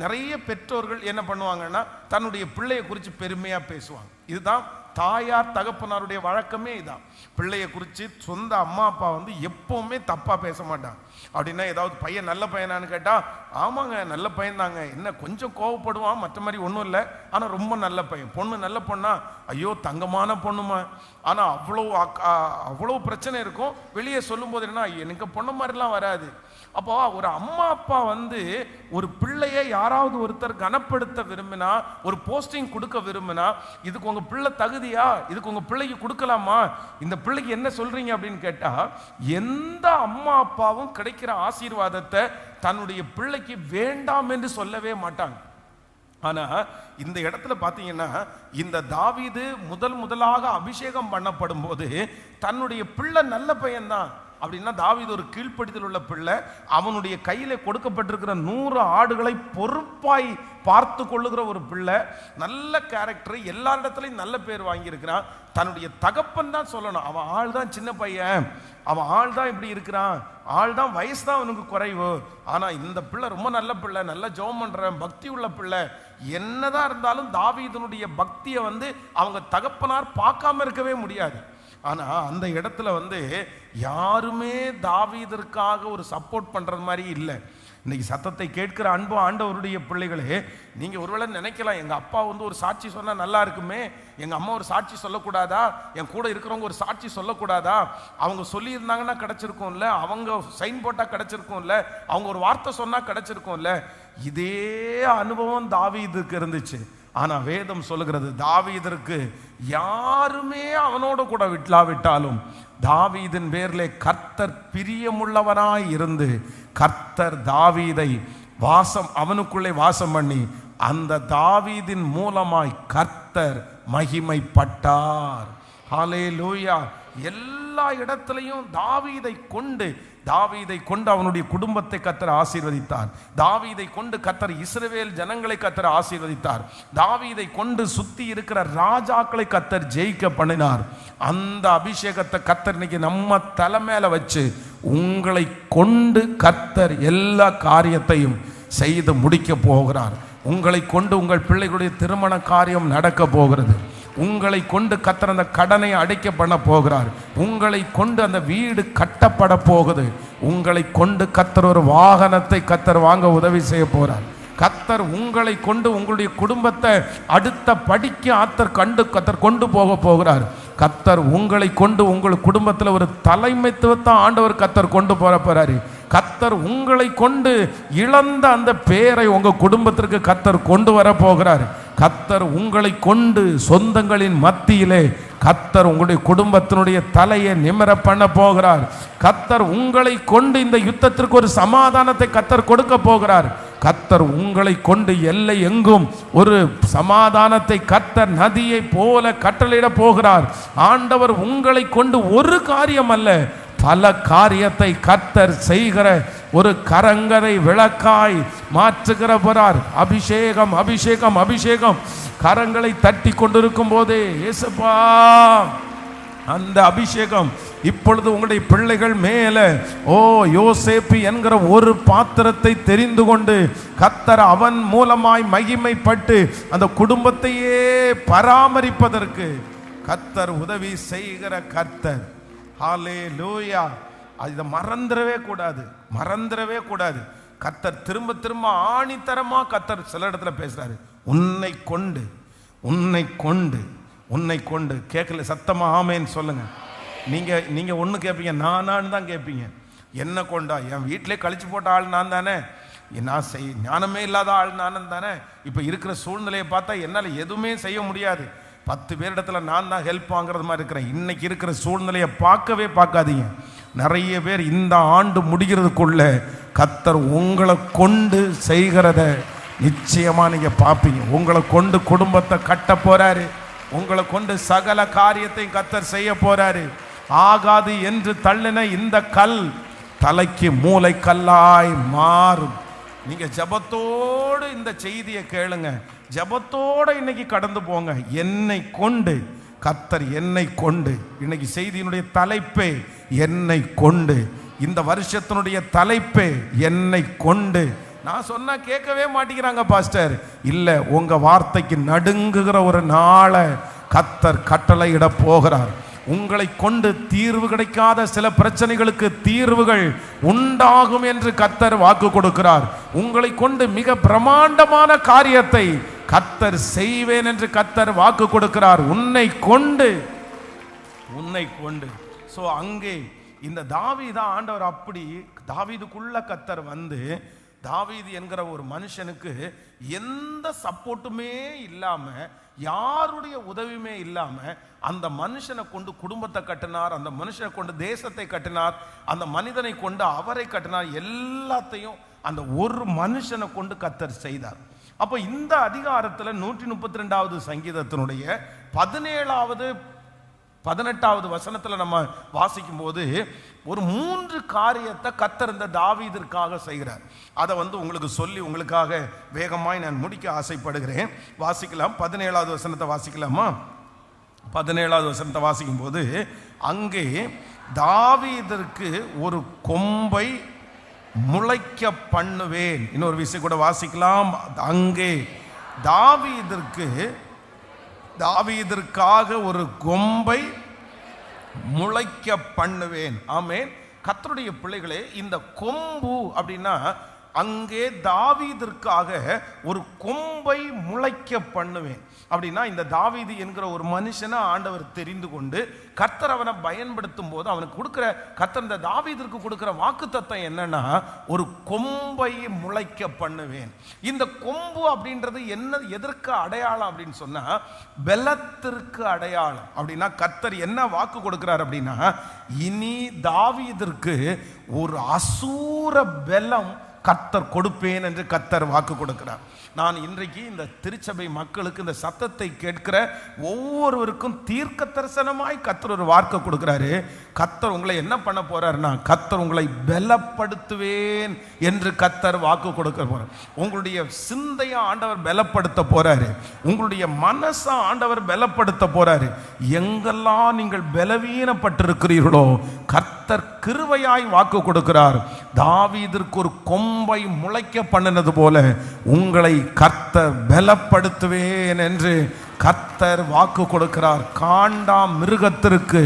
நிறைய பெற்றோர்கள் என்ன பண்ணுவாங்கன்னா தன்னுடைய பிள்ளையை குறித்து பெருமையா பேசுவாங்க. இதுதான் தாயார் தகப்பனாருடைய வழக்கமே. இதான் பிள்ளையை குறித்து சொந்த அம்மா அப்பா எப்பவுமே தப்பா பேச மாட்டாங்க. அப்படின்னா ஏதாவது பையன் நல்ல பையனான்னு கேட்டா ஆமாங்க நல்ல பையன் தாங்க, என்ன கொஞ்சம் கோவப்படுவான், மற்ற மாதிரி ஒன்றும் இல்லை, ஆனா ரொம்ப நல்ல பையன். பொண்ணு நல்ல பொண்ணா, ஐயோ தங்கமான பொண்ணுமா, ஆனா அவ்வளோ பிரச்சனை இருக்கும். வெளியே சொல்லும் போது என்ன எனக்கு பொண்ணு மாதிரிலாம் வராது. அப்போ ஒரு அம்மா அப்பா ஒரு பிள்ளையை யாராவது ஒருத்தர் கனப்படுத்த விரும்பினா, ஒரு போஸ்டிங் கொடுக்க விரும்பினா, இதுக்கு உங்க பிள்ளை தகுதியா, இதுக்கு உங்க பிள்ளைக்கு கொடுக்கலாமா, இந்த பிள்ளைக்கு என்ன சொல்றீங்க அப்படின்னு கேட்டா எந்த அம்மா அப்பாவும் கிடைக்கிற ஆசீர்வாதத்தை தன்னுடைய பிள்ளைக்கு வேண்டாம் என்று சொல்லவே மாட்டாங்க. ஆனா இந்த இடத்துல பாத்தீங்கன்னா இந்த தாவீது முதலாக அபிஷேகம் பண்ணப்படும் போது தன்னுடைய பிள்ளை நல்ல பையன்தான் அப்படின்னா தாவீது ஒரு கீழ்ப்படிதல் உள்ள பிள்ளை. அவனுடைய கையில கொடுக்கப்பட்டிருக்கிற 100 ஆடுகளை பொறுப்பாய் பார்த்து கொள்ளுகிற ஒரு பிள்ளை, நல்ல கேரக்டர், எல்லா இடத்துலையும் நல்ல பேர் வாங்கியிருக்கிறான். தன்னுடைய தகப்பன் தான் சொல்லணும் அவன் ஆள் தான் சின்ன பையன், அவன் ஆள் தான் இப்படி இருக்கிறான், ஆள் தான் வயசு தான் அவனுக்கு குறைவு, ஆனா இந்த பிள்ளை ரொம்ப நல்ல பிள்ளை, நல்ல ஜெபம் பண்ற பக்தி உள்ள பிள்ளை. என்னதான் இருந்தாலும் தாவீதுனுடைய பக்தியை அவங்க தகப்பனார் பார்க்காம இருக்கவே முடியாது. ஆனா அந்த இடத்துல யாருமே தாவீதற்காக ஒரு சப்போர்ட் பண்றது மாதிரி இல்லை. இன்னைக்கு சத்தத்தை கேட்கிற அன்பு ஆண்டவருடைய பிள்ளைகளே, நீங்க ஒருவேளை நினைக்கலாம் எங்க அப்பா ஒரு சாட்சி சொன்னா நல்லா இருக்குமே, எங்க அம்மா ஒரு சாட்சி சொல்லக்கூடாதா, என் கூட இருக்கிறவங்க ஒரு சாட்சி சொல்லக்கூடாதா, அவங்க சொல்லி இருந்தாங்கன்னா கிடைச்சிருக்கும்ல, அவங்க சைன் போட்டா கிடைச்சிருக்கும்ல, அவங்க ஒரு வார்த்தை சொன்னா கிடைச்சிருக்கும்ல. இதே அனுபவம் தாவீதுக்கு இருந்துச்சு. ஆனா வேதம் சொல்லுகிறது தாவீதற்கு யாருமே அவனோட கூட விட்டாலும் தாவீதின் பேர்ல கர்த்தர் பிரியமுள்ளவராய் இருந்து கர்த்தர் தாவீதை அவனுக்குள்ளே வாசம் பண்ணி அந்த தாவீதின் மூலமாய் கர்த்தர் மகிமைப்பட்டார். ஹல்லேலூயா. எல்லா இடத்திலையும் தாவீதை கொண்டு அவனுடைய குடும்பத்தை கர்த்தர் ஆசீர்வதித்தார். தாவீதை கொண்டு கர்த்தர் இஸ்ரவேல் ஜனங்களை கர்த்தர் ஆசீர்வதித்தார். தாவீதை கொண்டு சுத்தி இருக்கிற ராஜாக்களை கர்த்தர் ஜெயிக்க பண்ணினார். அந்த அபிஷேகத்தை கர்த்தர் இன்னைக்கு நம்ம தலை மேல வச்சு உங்களை கொண்டு கர்த்தர் எல்லா காரியத்தையும் செய்து முடிக்க போகிறார். உங்களை கொண்டு உங்கள் பிள்ளைகளுடைய திருமண காரியம் நடக்க போகிறது. உங்களை கொண்டு கர்த்தர் அந்த கடனை அடைக்க பண்ண போகிறார். உங்களை கொண்டு அந்த வீடு கட்டப்பட போகுது. உங்களை கொண்டு கர்த்தர் ஒரு வாகனத்தை கர்த்தர் வாங்க உதவி செய்ய போறார். கர்த்தர் உங்களை கொண்டு உங்களுடைய குடும்பத்தை அடுத்த படிக்க கர்த்தர் கொண்டு போக போகிறார். கர்த்தர் உங்களை கொண்டு உங்கள் குடும்பத்தில் ஒரு தலைமைத்துவத்தை ஆண்டவர் கர்த்தர் கொண்டு போறாரு. கர்த்தர் உங்களை கொண்டு இழந்த அந்த பேரை உங்க குடும்பத்திற்கு கர்த்தர் கொண்டு வர போகிறார். கர்த்தர் உங்களை கொண்டு சொந்தங்களின் மத்தியிலே கர்த்தர் உங்களுடைய குடும்பத்தினுடைய தலையை நிமிர பண்ண போகிறார். கர்த்தர் உங்களை கொண்டு இந்த யுத்தத்திற்கு ஒரு சமாதானத்தை கர்த்தர் கொடுக்க போகிறார். கர்த்தர் உங்களை கொண்டு எல்லை எங்கும் ஒரு சமாதானத்தை கர்த்தர் நதியை போல கட்டளையிட போகிறார். ஆண்டவர் உங்களை கொண்டு ஒரு காரியம் அல்ல, பல காரியத்தை கர்த்தர் செய்கிற ஒரு கரங்கரை விளக்காய் மாற்றுகிறவரார். அபிஷேகம் அபிஷேகம் அபிஷேகம். கரங்களை தட்டி கொண்டிருக்கும் போதே இயேசுப்பா அந்த அபிஷேகம் இப்பொழுது உங்களுடைய பிள்ளைகள் மேல யோசேப்பு என்கிற ஒரு பாத்திரத்தை தெரிந்து கொண்டு கர்த்தர் அவன் மூலமாய் மகிமைப்பட்டு அந்த குடும்பத்தையே பராமரிப்பதற்கு கர்த்தர் உதவி செய்கிற கர்த்தர். ஹல்லேலூயா. இதை மறந்துடவே கூடாது. கர்த்தர் திரும்ப திரும்ப ஆணித்தரமா கர்த்தர் சில இடத்துல பேசுறாரு. உன்னை கொண்டு கேட்கல, சத்தமா ஆமேன்னு சொல்லுங்க. நீங்க ஒண்ணு கேட்பீங்க, நானான்னு தான் கேட்பீங்க. என்ன கொண்டா? என் வீட்டிலே கழிச்சு போட்ட ஆள் நான் தானே, ஞானமே இல்லாத ஆள் நானும் தானே. இப்ப இருக்கிற சூழ்நிலையை பார்த்தா என்னால எதுவுமே செய்ய முடியாது. 10 பேரிடத்துல நான் தான் ஹெல்ப் வாங்குறது மாதிரி இருக்கிறேன். இன்னைக்கு இருக்கிற சூழ்நிலையை பார்க்கவே பார்க்காதீங்க. நிறைய பேர் இந்த ஆண்டு முடிகிறதுக்குள்ள கர்த்தர் உங்களை கொண்டு செய்கிறத நிச்சயமா நீங்க பார்ப்பீங்க. உங்களை கொண்டு குடும்பத்தை கட்ட போறாரு. உங்களை கொண்டு சகல காரியத்தையும் கர்த்தர் செய்ய போறாரு. ஆகாது என்று தள்ளின இந்த கல் தலைக்கு மூளை கல்லாய் மாறும். நீங்க ஜபத்தோடு இந்த செய்தியை கேளுங்க. ஜபத்தோட இன்னைக்கு கடந்து போங்க. என்னை கொண்டு கர்த்தர், என்னை கொண்டு. இன்னைக்கு செய்தியினுடைய தலைப்பே என்னை கொண்டு. இந்த வருஷத்தினுடைய தலைப்பே என்னை கொண்டு. நான் சொன்னா கேட்கவே மாட்டேங்கிறாங்க பாஸ்டர். இல்ல, உங்க வார்த்தைக்கு நடுங்குகிற ஒரு நாளை கர்த்தர் கட்டளையிட போகிறார். உங்களை கொண்டு தீர்வு கிடைக்காத சில பிரச்சனைகளுக்கு தீர்வுகள் உண்டாகும் என்று கர்த்தர் வாக்கு கொடுக்கிறார். உங்களை கொண்டு மிக பிரம்மாண்டமான காரியத்தை கர்த்தர் செய்வேன் என்று கர்த்தர் வாக்கு கொடுக்கிறார். உன்னை கொண்டு, உன்னை கொண்டு. சோ அங்கே இந்த தாவீது ஆண்டவர் அப்படி தாவீதுக்குள்ள கர்த்தர் வந்து, தாவீது என்கிற ஒரு மனுஷனுக்கு எந்த சப்போர்ட்டுமே இல்லாம, யாருடைய உதவியுமே இல்லாம அந்த மனுஷனை கொண்டு குடும்பத்தை கட்டினார். அந்த மனுஷனை கொண்டு தேசத்தை கட்டினார். அந்த மனிதனை கொண்டு அவரை கட்டினார். எல்லாத்தையும் அந்த ஒரு மனுஷனை கொண்டு கர்த்தர் செய்தார். அப்போ இந்த அதிகாரத்தில் 132வது சங்கீதத்தினுடைய 17வது 18வது வசனத்தில் நம்ம வாசிக்கும் போது ஒரு 3 காரியத்தை கர்த்தர் இந்த தாவீதிற்காக செய்கிறார். அதை உங்களுக்கு சொல்லி உங்களுக்காக வேகமாய் நான் முடிக்க ஆசைப்படுகிறேன். வாசிக்கலாம். 17வது வசனத்தை வாசிக்கலாமா? 17வது வசனத்தை வாசிக்கும் போது, அங்கே தாவீதிற்கு ஒரு கொம்பை முளைக்க பண்ணுவேன். இன்னொரு விஷயம் கூட வாசிக்கலாம். அங்கே தாவீதிற்காக ஒரு கொம்பை முளைக்க பண்ணுவேன். ஆமென். கர்த்தருடைய பிள்ளைகளே, இந்த கொம்பு அப்படின்னா அங்கே தாவீதிற்காக ஒரு கொம்பை முளைக்க பண்ணுவேன் அப்படின்னா, இந்த தாவீது என்கிற ஒரு மனுஷனை ஆண்டவர் தெரிந்து கொண்டு கர்த்தர் அவனை பயன்படுத்தும் போது அவனுக்கு கொடுக்கிற கர்த்தர் இந்த தாவீதிற்கு கொடுக்கிற வாக்குத்தத்தம் என்னன்னா, ஒரு கொம்பை முளைக்க பண்ணுவேன். இந்த கொம்பு அப்படின்றது என்ன, எதற்கு அடையாளம் அப்படின்னு சொன்னா, பெலத்திற்கு அடையாளம். அப்படின்னா கர்த்தர் என்ன வாக்கு கொடுக்கிறார் அப்படின்னா, இனி தாவீதிற்கு ஒரு அசூர பெலம் கர்த்தர் கொடுப்பேன் என்று கர்த்தர் வாக்கு கொடுக்கிறார். நான் இன்றைக்கு இந்த திருச்சபை மக்களுக்கு இந்த சத்தத்தை கேட்கிற ஒவ்வொருவருக்கும் தீர்க்க தரிசனமாய் கர்த்தர் ஒரு வாக்கு கொடுக்கிறாரு. கர்த்தர் உங்களை என்ன பண்ண போறாருன்னா, கர்த்தர் உங்களை பலப்படுத்துவேன் என்று கர்த்தர் வாக்கு கொடுக்க போறார். உங்களுடைய சிந்தையை ஆண்டவர் பலப்படுத்த போறாரு. உங்களுடைய மனசை ஆண்டவர் பலப்படுத்த போறாரு. எங்கெல்லாம் நீங்கள் பலவீனப்பட்டிருக்கிறீர்களோ கர்த்தர் கிருபையாய் வாக்கு கொடுக்கிறார். தாவீதிற்கு ஒரு கொம்பை முளைக்க பண்ணினது போல உங்களை கர்த்தர் பலப்படுத்துவேன் என்று கர்த்தர் வாக்கு கொடுக்கிறார். காண்டா மிருகத்திற்கு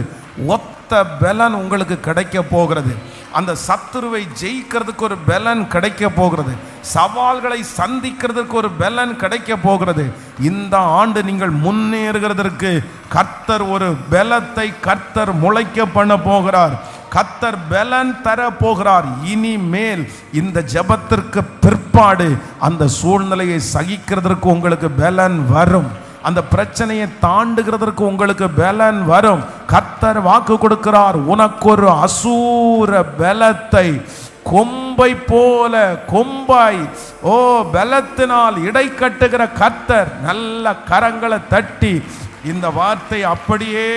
ஒத்த பலன் உங்களுக்கு கிடைக்க போகிறது. அந்த சத்துருவை ஜெயிக்கிறதுக்கு ஒரு பலன் கிடைக்க போகிறது. சவால்களை சந்திக்கிறதுக்கு ஒரு பலன் கிடைக்க போகிறது. இந்த ஆண்டு நீங்கள் முன்னேறுகிறதற்கு கர்த்தர் ஒரு பலத்தை கர்த்தர் முளைக்க பண்ண போகிறார். கர்த்தர் பலன் தர போகிறார். இனிமேல் இந்த ஜெபத்திற்கு பிற்பாடு அந்த சூழ்நிலையை சகிக்கிறதற்கு உங்களுக்கு பலன் வரும். அந்த பிரச்சனையை தாண்டுகிறதற்கு உங்களுக்கு பலன் வரும். கர்த்தர் வாக்கு கொடுக்கிறார். உனக்கு ஒரு அசூர பலத்தை, கொம்பை போல கொம்பாய், பலத்தினால் இடை கட்டுகிற கர்த்தர் நல்ல கரங்களை தட்டி இந்த வார்த்தை அப்படியே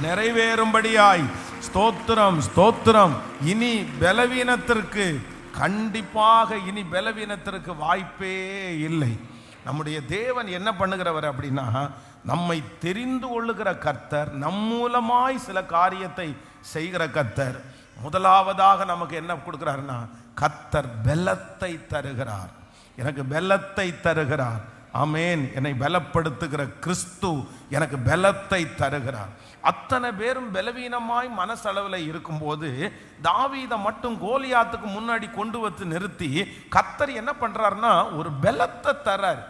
நிறைவேறும்படியாய் ஸ்தோத்திரம், ஸ்தோத்திரம். இனி பலவீனத்திற்கு, கண்டிப்பாக இனி பலவீனத்திற்கு வாய்ப்பே இல்லை. நம்முடைய தேவன் என்ன பண்ணுகிறவர் அப்படின்னா, நம்மை தெரிந்து கொள்ளுகிற கர்த்தர், நம் மூலமாய் சில காரியத்தை செய்கிற கர்த்தர். முதலாவதாக நமக்கு என்ன கொடுக்கிறார்னா, கர்த்தர் பலத்தை தருகிறார். எனக்கு பலத்தை தருகிறார். ஆமென். என்னை பலப்படுத்துகிற கிறிஸ்து எனக்கு பலத்தை தருகிறார். அத்தனை பேரும் பலவீனமாய் மனசளவில் இருக்கும்போது தாவீதை மட்டும் கோலியாத்துக்கு முன்னாடி கொண்டு வந்து நிறுத்தி கர்த்தர் என்ன பண்றாருன்னா, ஒரு பலத்தை தர்றார்.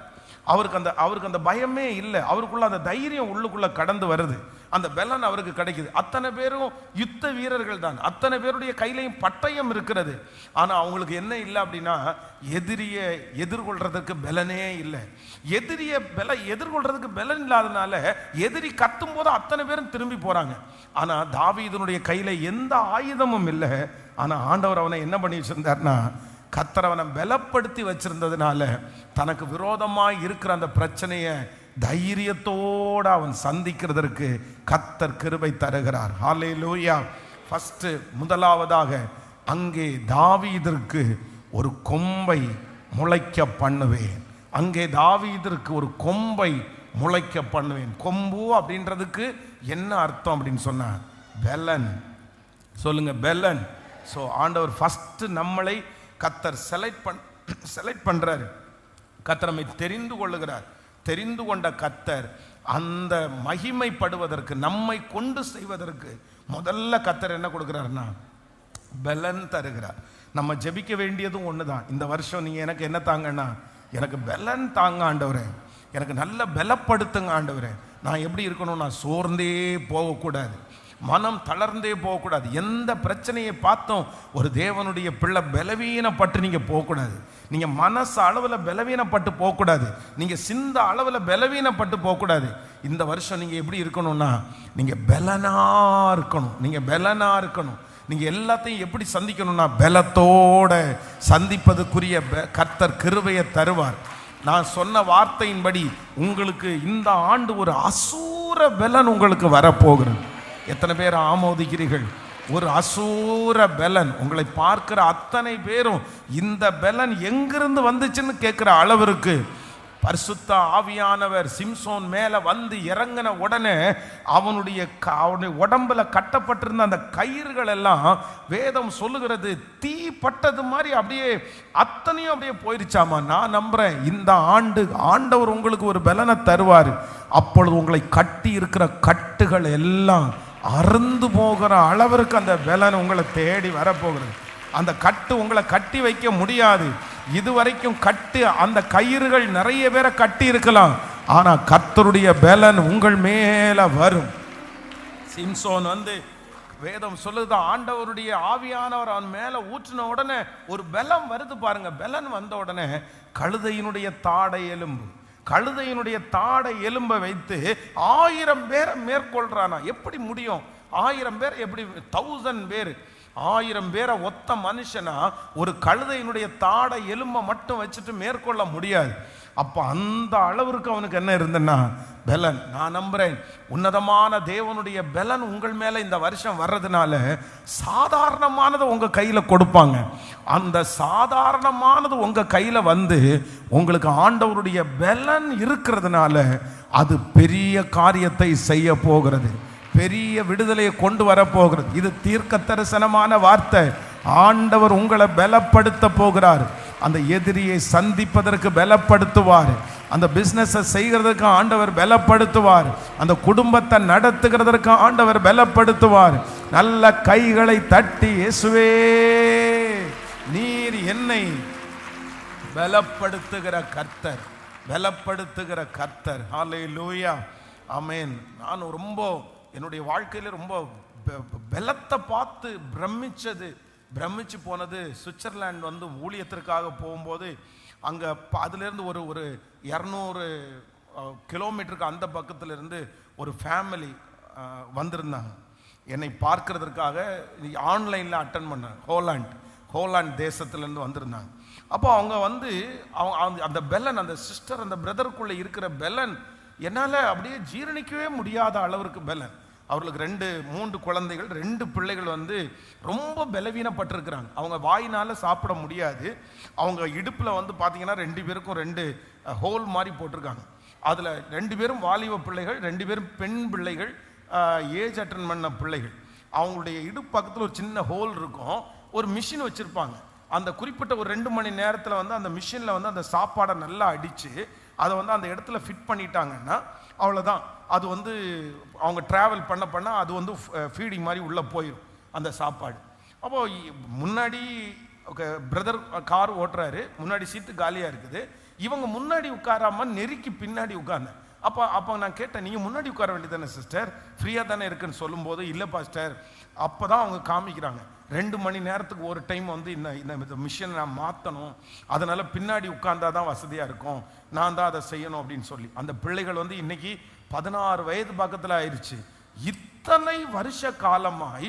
அவருக்கு அந்த பயமே இல்லை. அவருக்குள்ள அந்த தைரியம் உள்ளுக்குள்ள கடந்து வருது. அந்த பலன் அவருக்கு கிடைக்குது. அத்தனை பேரும் யுத்த வீரர்கள் தான், அத்தனை பேருடைய கையிலையும் பட்டயம் இருக்கிறது. ஆனா அவங்களுக்கு என்ன இல்லை அப்படின்னா, எதிரியை எதிர்கொள்றதுக்கு பலனே இல்லை. எதிர்கொள்றதுக்கு பலன் இல்லாதனால எதிரி கத்தும் போது அத்தனை பேரும் திரும்பி போறாங்க. ஆனா தாவீதுனுடைய கையில எந்த ஆயுதமும் இல்லை. ஆனா ஆண்டவர் அவனை என்ன பண்ணி வச்சிருந்தார்னா, கர்த்தர் அவனை பலப்படுத்தி வச்சிருந்ததுனால தனக்கு விரோதமாய் இருக்கிற அந்த பிரச்சனையை தைரியத்தோடு அவன் சந்திக்கிறதற்கு கர்த்தர் கிருபை தருகிறார். ஹல்லேலூயா. ஃபர்ஸ்ட் முதலாவதாக அங்கே தாவீதிற்கு ஒரு கொம்பை முளைக்க பண்ணுவேன். அங்கே தாவீதிற்கு ஒரு கொம்பை முளைக்க பண்ணுவேன். கொம்பு அப்படின்றதுக்கு என்ன அர்த்தம் அப்படின்னு சொன்னா, பெலன். சொல்லுங்க, பெலன். ஸோ ஆண்டவர் ஃபர்ஸ்ட் நம்மளை கர்த்தர் செலக்ட் பண்றாரு. கர்த்தர் நம்மை தெரிந்து கொள்ளுகிறார். தெரிந்து கொண்ட கர்த்தர் அந்த மகிமைப்படுவதற்கு, நம்மை கொண்டு செய்வதற்கு முதல்ல கர்த்தர் என்ன கொடுக்கிறார்னா, பெலன் தருகிறார். நம்ம ஜெபிக்க வேண்டியதும் ஒண்ணுதான். இந்த வருஷம் நீங்க எனக்கு என்ன தாங்கன்னா, எனக்கு பெலன் தாங்க ஆண்டவரே, எனக்கு நல்ல பலப்படுத்துங்க ஆண்டவரே. நான் எப்படி இருக்கணும், நான் சோர்ந்தே போகக்கூடாது, மனம் தளர்ந்தே போகக்கூடாது. எந்த பிரச்சனையை பார்த்தோம் ஒரு தேவனுடைய பிள்ளை பலவீனப்பட்டு நீங்க போகக்கூடாது. நீங்க மனசு அளவில் பலவீனப்பட்டு போகக்கூடாது. நீங்க சிந்த அளவில் பலவீனப்பட்டு போகக்கூடாது. இந்த வருஷம் நீங்க எப்படி இருக்கணும்னா, நீங்க பலனா இருக்கணும். நீங்க பலனா இருக்கணும். நீங்க எல்லாத்தையும் எப்படி சந்திக்கணும்னா, பலத்தோட சந்திப்பதுக்குரிய கர்த்தர் கிருபையை தருவார். நான் சொன்ன வார்த்தையின்படி உங்களுக்கு இந்த ஆண்டு ஒரு அசூர பலன் உங்களுக்கு வரப்போகிறது. எத்தனை பேர் ஆமோதிக்கிறீர்கள்? ஒரு அசூர பலன். உங்களை பார்க்கிற அத்தனை பேரும் இந்த பலன் எங்கிருந்து வந்துச்சுன்னு கேட்கிற அளவிற்கு பரிசுத்த ஆவியானவர் சிம்சோன் மேல வந்து இறங்கின உடனே அவனுடைய உடம்புல கட்டப்பட்டிருந்த அந்த கயிறுகள் எல்லாம் வேதம் சொல்லுகிறது தீ பட்டது மாதிரி அப்படியே அத்தனையும் அப்படியே போயிருச்சாமா. நான் நம்புறேன் இந்த ஆண்டு ஆண்டவர் உங்களுக்கு ஒரு பலனை தருவார். அப்பொழுது உங்களை கட்டி இருக்கிற கட்டுகள் எல்லாம் அறுந்து போகிற அளவிற்கு அந்த பலன் உங்களை தேடி வரப்போகிறது. அந்த கட்டு உங்களை கட்டி வைக்க முடியாது. இதுவரைக்கும் கட்டு அந்த கயிறுகள் நிறைய பேரை கட்டி இருக்கலாம், ஆனா கர்த்தருடைய பலன் உங்கள் மேல வரும். சிம்சோன் வந்து வேதம் சொல்லுது, ஆண்டவருடைய ஆவியானவர் அவன் மேல ஊற்றின உடனே ஒரு பலம் வருது பாருங்க. பலன் வந்த உடனே கழுதையினுடைய தாடை எலும்பு, கழுதையினுடைய தாடை எலும்பை வைத்து 1000 பேரை மேற்கொள்றானா. எப்படி முடியும்? 1000 பேர் எப்படி? 1000 பேர், 1000 பேரை ஒத்த மனுஷனா ஒரு கழுதையினுடைய தாடை எலும்பை மட்டும் வச்சுட்டு மேற்கொள்ள முடியாது. அப்ப அந்த அளவிற்கு அவனுக்கு என்ன இருந்தன்னா பலன். நான் நம்புறேன் உன்னதமான தேவனுடைய பலன் உங்கள் மேல இந்த வருஷம் வர்றதுனால சாதாரணமானது உங்க கையில கொடுப்பாங்க. அந்த சாதாரணமானது உங்க கையில வந்து உங்களுக்கு ஆண்டவருடைய பலன் இருக்கிறதுனால அது பெரிய காரியத்தை செய்ய போகிறது, பெரிய விடுதலையை கொண்டு வர போகிறது. இது தீர்க்க தரிசனமான வார்த்தை. ஆண்டவர் உங்களை பலப்படுத்த போகிறார். அந்த எதிரியை சந்திப்பதற்கு பலப்படுத்துவார். அந்த பிசினஸை செய்கிறதுக்கு ஆண்டவர் பலப்படுத்துவார். அந்த குடும்பத்தை நடத்துகிறதற்கு ஆண்டவர் பலப்படுத்துவார். நல்ல கைகளை தட்டி, இயேசுவே நீர் என்னை பலப்படுத்துகிற கர்த்தர், பலப்படுத்துகிற கர்த்தர். ஹல்லேலூயா, ஆமென். நான் ரொம்ப என்னுடைய வாழ்க்கையில் ரொம்ப பலத்தை பார்த்து பிரமிச்சு போனது. சுவிட்சர்லாந்து வந்து ஊழியத்திற்காக போகும்போது அங்கே அதுலேருந்து ஒரு 200 கிலோமீட்டருக்கு அந்த பக்கத்துலேருந்து ஒரு ஃபேமிலி வந்திருந்தாங்க என்னை பார்க்கறதுக்காக. ஆன்லைனில் அட்டன் பண்ணேன். ஹோலாண்ட் தேசத்துலேருந்து வந்திருந்தாங்க. அப்போ அவங்க வந்து அந்த பெலன், அந்த சிஸ்டர் அந்த பிரதருக்குள்ளே இருக்கிற பெலன் என்னால் அப்படியே ஜீரணிக்கவே முடியாத அளவிற்கு பெலன். அவர்களுக்கு 3 குழந்தைகள், 2 பிள்ளைகள் வந்து ரொம்ப பலவீனப்பட்டிருக்கிறாங்க. அவங்க வாயினால சாப்பிட முடியாது. அவங்க இடுப்பில் வந்து பார்த்தீங்கன்னா 2 பேருக்கும் 2 ஹோல் மாதிரி போட்டிருக்காங்க. அதில் 2 பேரும் வாலிப பிள்ளைகள், 2 பேரும் பெண் பிள்ளைகள், ஏஜ் அட்டன் பண்ண பிள்ளைகள். அவங்களுடைய இடுப்பு பக்கத்தில் ஒரு சின்ன ஹோல் இருக்கும். ஒரு மிஷின் வச்சுருப்பாங்க. அந்த குறிப்பிட்ட ஒரு 2 மணி நேரத்தில் வந்து அந்த மிஷினில் வந்து அந்த சாப்பாடை நல்லா அடித்து அதை வந்து அந்த இடத்துல ஃபிட் பண்ணிட்டாங்கன்னா அவ்வளோதான். அது வந்து அவங்க ட்ராவல் பண்ண அது வந்து ஃபீடிங் மாதிரி உள்ளே போயிடும் அந்த சாப்பாடு. அப்போது முன்னாடி பிரதர் கார் ஓட்டுறாரு, முன்னாடி சீட்டு காலியாக இருக்குது. இவங்க முன்னாடி உட்காராம நெருக்கி பின்னாடி உட்கார்ந்தேன். அப்போ நான் கேட்டேன், நீங்கள் முன்னாடி உட்கார வேண்டியதானே சிஸ்டர், ஃப்ரீயாக தானே இருக்குன்னு சொல்லும்போது, இல்லை பாஸ்டர் அப்போ தான் அவங்க காமிக்கிறாங்க 2 மணி நேரத்துக்கு ஒரு டைம் வந்து இந்த மிஷினை நான் மாற்றணும், அதனால் பின்னாடி உட்கார்ந்தா தான் வசதியாக இருக்கும், நான் தான் அதை செய்யணும் அப்படின்னு சொல்லி. அந்த பிள்ளைகள் வந்து இன்னைக்கு 16 வயது பக்கத்தில் ஆயிடுச்சு. இத்தனை வருஷ காலமாய்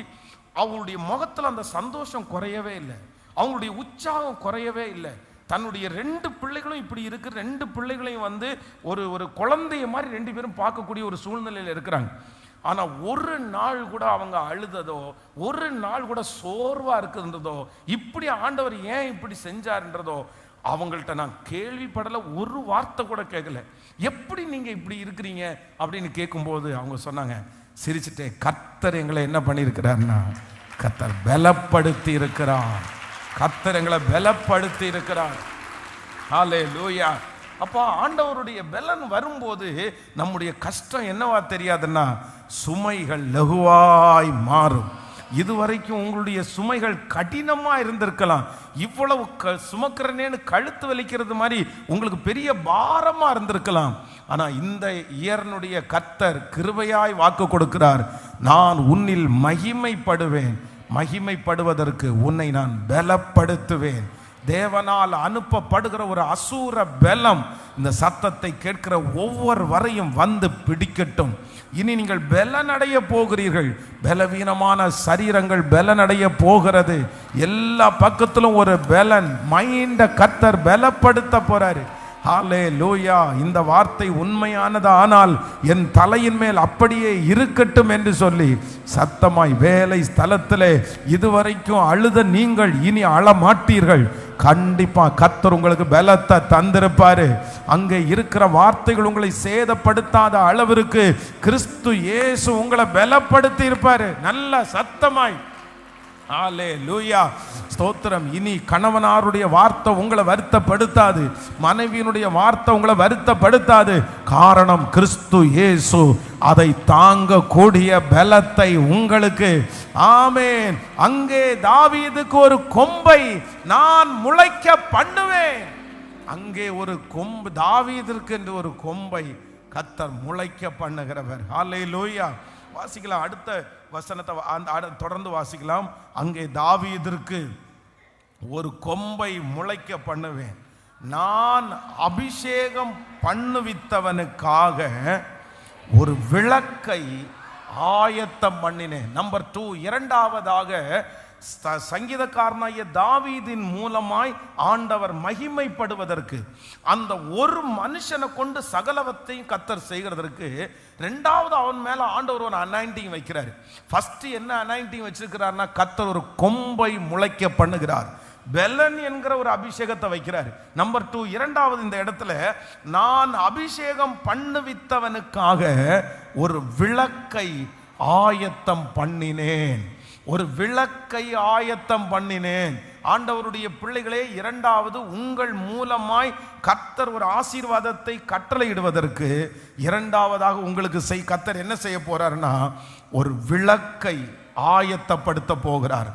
அவங்களுடைய முகத்தில் அந்த சந்தோஷம் குறையவே இல்லை, அவங்களுடைய உற்சாகம் குறையவே இல்லை. தன்னுடைய 2 பிள்ளைகளும் இப்படி இருக்கு, 2 பிள்ளைகளையும் வந்து ஒரு குழந்தைய மாதிரி 2 பேரும் பார்க்கக்கூடிய ஒரு சூழ்நிலையில் இருக்கிறாங்க. ஆனால் ஒரு நாள் கூட அவங்க அழுததோ, ஒரு நாள் கூட சோர்வா இருக்குன்றதோ, இப்படி ஆண்டவர் ஏன் இப்படி செஞ்சார்ன்றதோ அவங்கள்ட்ட நான் கேள்விப்படலை, ஒரு வார்த்தை கூட கேட்கல. எப்படி நீங்க இப்படி இருக்கிறீங்க அப்படின்னு கேட்கும்போது அவங்க சொன்னாங்க சிரிச்சுட்டே, கர்த்தர் எங்களை என்ன பண்ணியிருக்கிறார்னா, கர்த்தர் பலப்படுத்தி இருக்கிறார், கர்த்தர் எங்களை பலப்படுத்தி இருக்கிறார். ஹல்லேலூயா. அப்போ ஆண்டவருடைய பலன் வரும்போது நம்முடைய கஷ்டம் என்னவா தெரியாதுன்னா, சுமைகள் லகுவாய் மாறும். இதுவரைக்கும் உங்களுடைய சுமைகள் கடினமா இருந்திருக்கலாம், இவ்வளவு சுமக்கிறனேன்னு கழுத்து வலிக்கிறது மாதிரி உங்களுக்கு பெரிய பாரமா இருந்திருக்கலாம். ஆனா இந்த இயர்னுடைய கர்த்தர் கிருபையாய் வாக்கு கொடுக்கிறார், நான் உன்னில் மகிமைப்படுவேன், மகிமைப்படுவதற்கு உன்னை நான் பலப்படுத்துவேன். தேவனால் அனுப்பப்படுகிற ஒரு அசூர பலம் இந்த சத்தத்தை கேட்கிற ஒவ்வொரு வரையும் வந்து பிடிக்கட்டும். இனி நீங்கள் பலனடைய போகிறீர்கள், பலவீனமான சரீரங்கள் பலனடைய போகிறது. எல்லா பக்கத்திலும் ஒரு பலன், மைண்ட கர்த்தர் பலப்படுத்த போறாரு. ஹல்லேலூயா. இந்த வார்த்தை உண்மையானது ஆனால் என் தலையின் மேல் அப்படியே இருக்கட்டும் என்று சொல்லி சத்தமாய் வேலை ஸ்தலத்திலே இதுவரைக்கும் அழுத நீங்கள் இனி அழமாட்டீர்கள். கண்டிப்பா கர்த்தர் உங்களுக்கு பலத்தை தந்திருப்பாரு. அங்கே இருக்கிற வார்த்தைகள் உங்களை சேதப்படுத்தாத அளவிற்கு கிறிஸ்து இயேசு உங்களை பலப்படுத்தி இருப்பாரு. நல்ல சத்தமாய் ஹல்லேலூயா, ஸ்தோத்திரம். இனி கணவனாருடைய வார்த்தை உங்களை வருத்தப்படுத்தாது, மனைவியினுடைய வார்த்தை உங்களை வருத்தப்படுத்தாது. காரணம் கிறிஸ்து இயேசு அதை தாங்கக்கூடிய பலத்தை உங்களுக்கு, ஆமென். அங்கே தாவீதுக்கு ஒரு கொம்பை நான் முளைக்க பண்ணுவேன். அங்கே ஒரு கொம்பு, தாவீதிற்கு என்று ஒரு கொம்பை கர்த்தர் முளைக்க பண்ணுகிறவர். ஹல்லேலூயா. வாசிக்கலாம் அடுத்த வசனத்தை, தொடர்ந்து வாசிக்கலாம். அங்கே தாவீதிற்கு ஒரு கொம்பை முளைக்க பண்ணுவேன், நான் அபிஷேகம் பண்ணுவித்தவனுக்காக ஒரு விளக்கை ஆயத்தம் பண்ணினேன். நம்பர் 2, இரண்டாவதாக சங்கீதக்காரனாகிய தாவீதின் மூலமாய் ஆண்டவர் மகிமைப்படுவதற்கு, அந்த ஒரு மனுஷனை கொண்டு சகலவத்தையும் கர்த்தர் செய்கிறதற்கு, ரெண்டாவது அவன் மேல ஆண்டவர் ஒரு அனாயிண்டிங் வைக்கிறார். ஃபர்ஸ்ட் என்ன அனாயிண்டிங் வச்சிருக்கிறார்னா, கர்த்தர் ஒரு கொம்பை முளைக்க பண்ணுகிறார், பெலன் என்கிற ஒரு அபிஷேகத்தை வைக்கிறார். நம்பர் 2, இரண்டாவது இந்த இடத்துல நான் அபிஷேகம் பண்ணுவித்தவனுக்காக ஒரு விளக்கை ஆயத்தம் பண்ணினேன், ஒரு விளக்கை ஆயத்தம் பண்ணினேன். ஆண்டவருடைய பிள்ளைகளே, இரண்டாவது உங்கள் மூலமாய் கர்த்தர் ஒரு ஆசீர்வாதத்தை கட்டளையிடுவதற்கு, இரண்டாவதாக உங்களுக்கு கர்த்தர் என்ன செய்ய போறாருன்னா, ஒரு விளக்கை ஆயத்தப்படுத்த போகிறார்.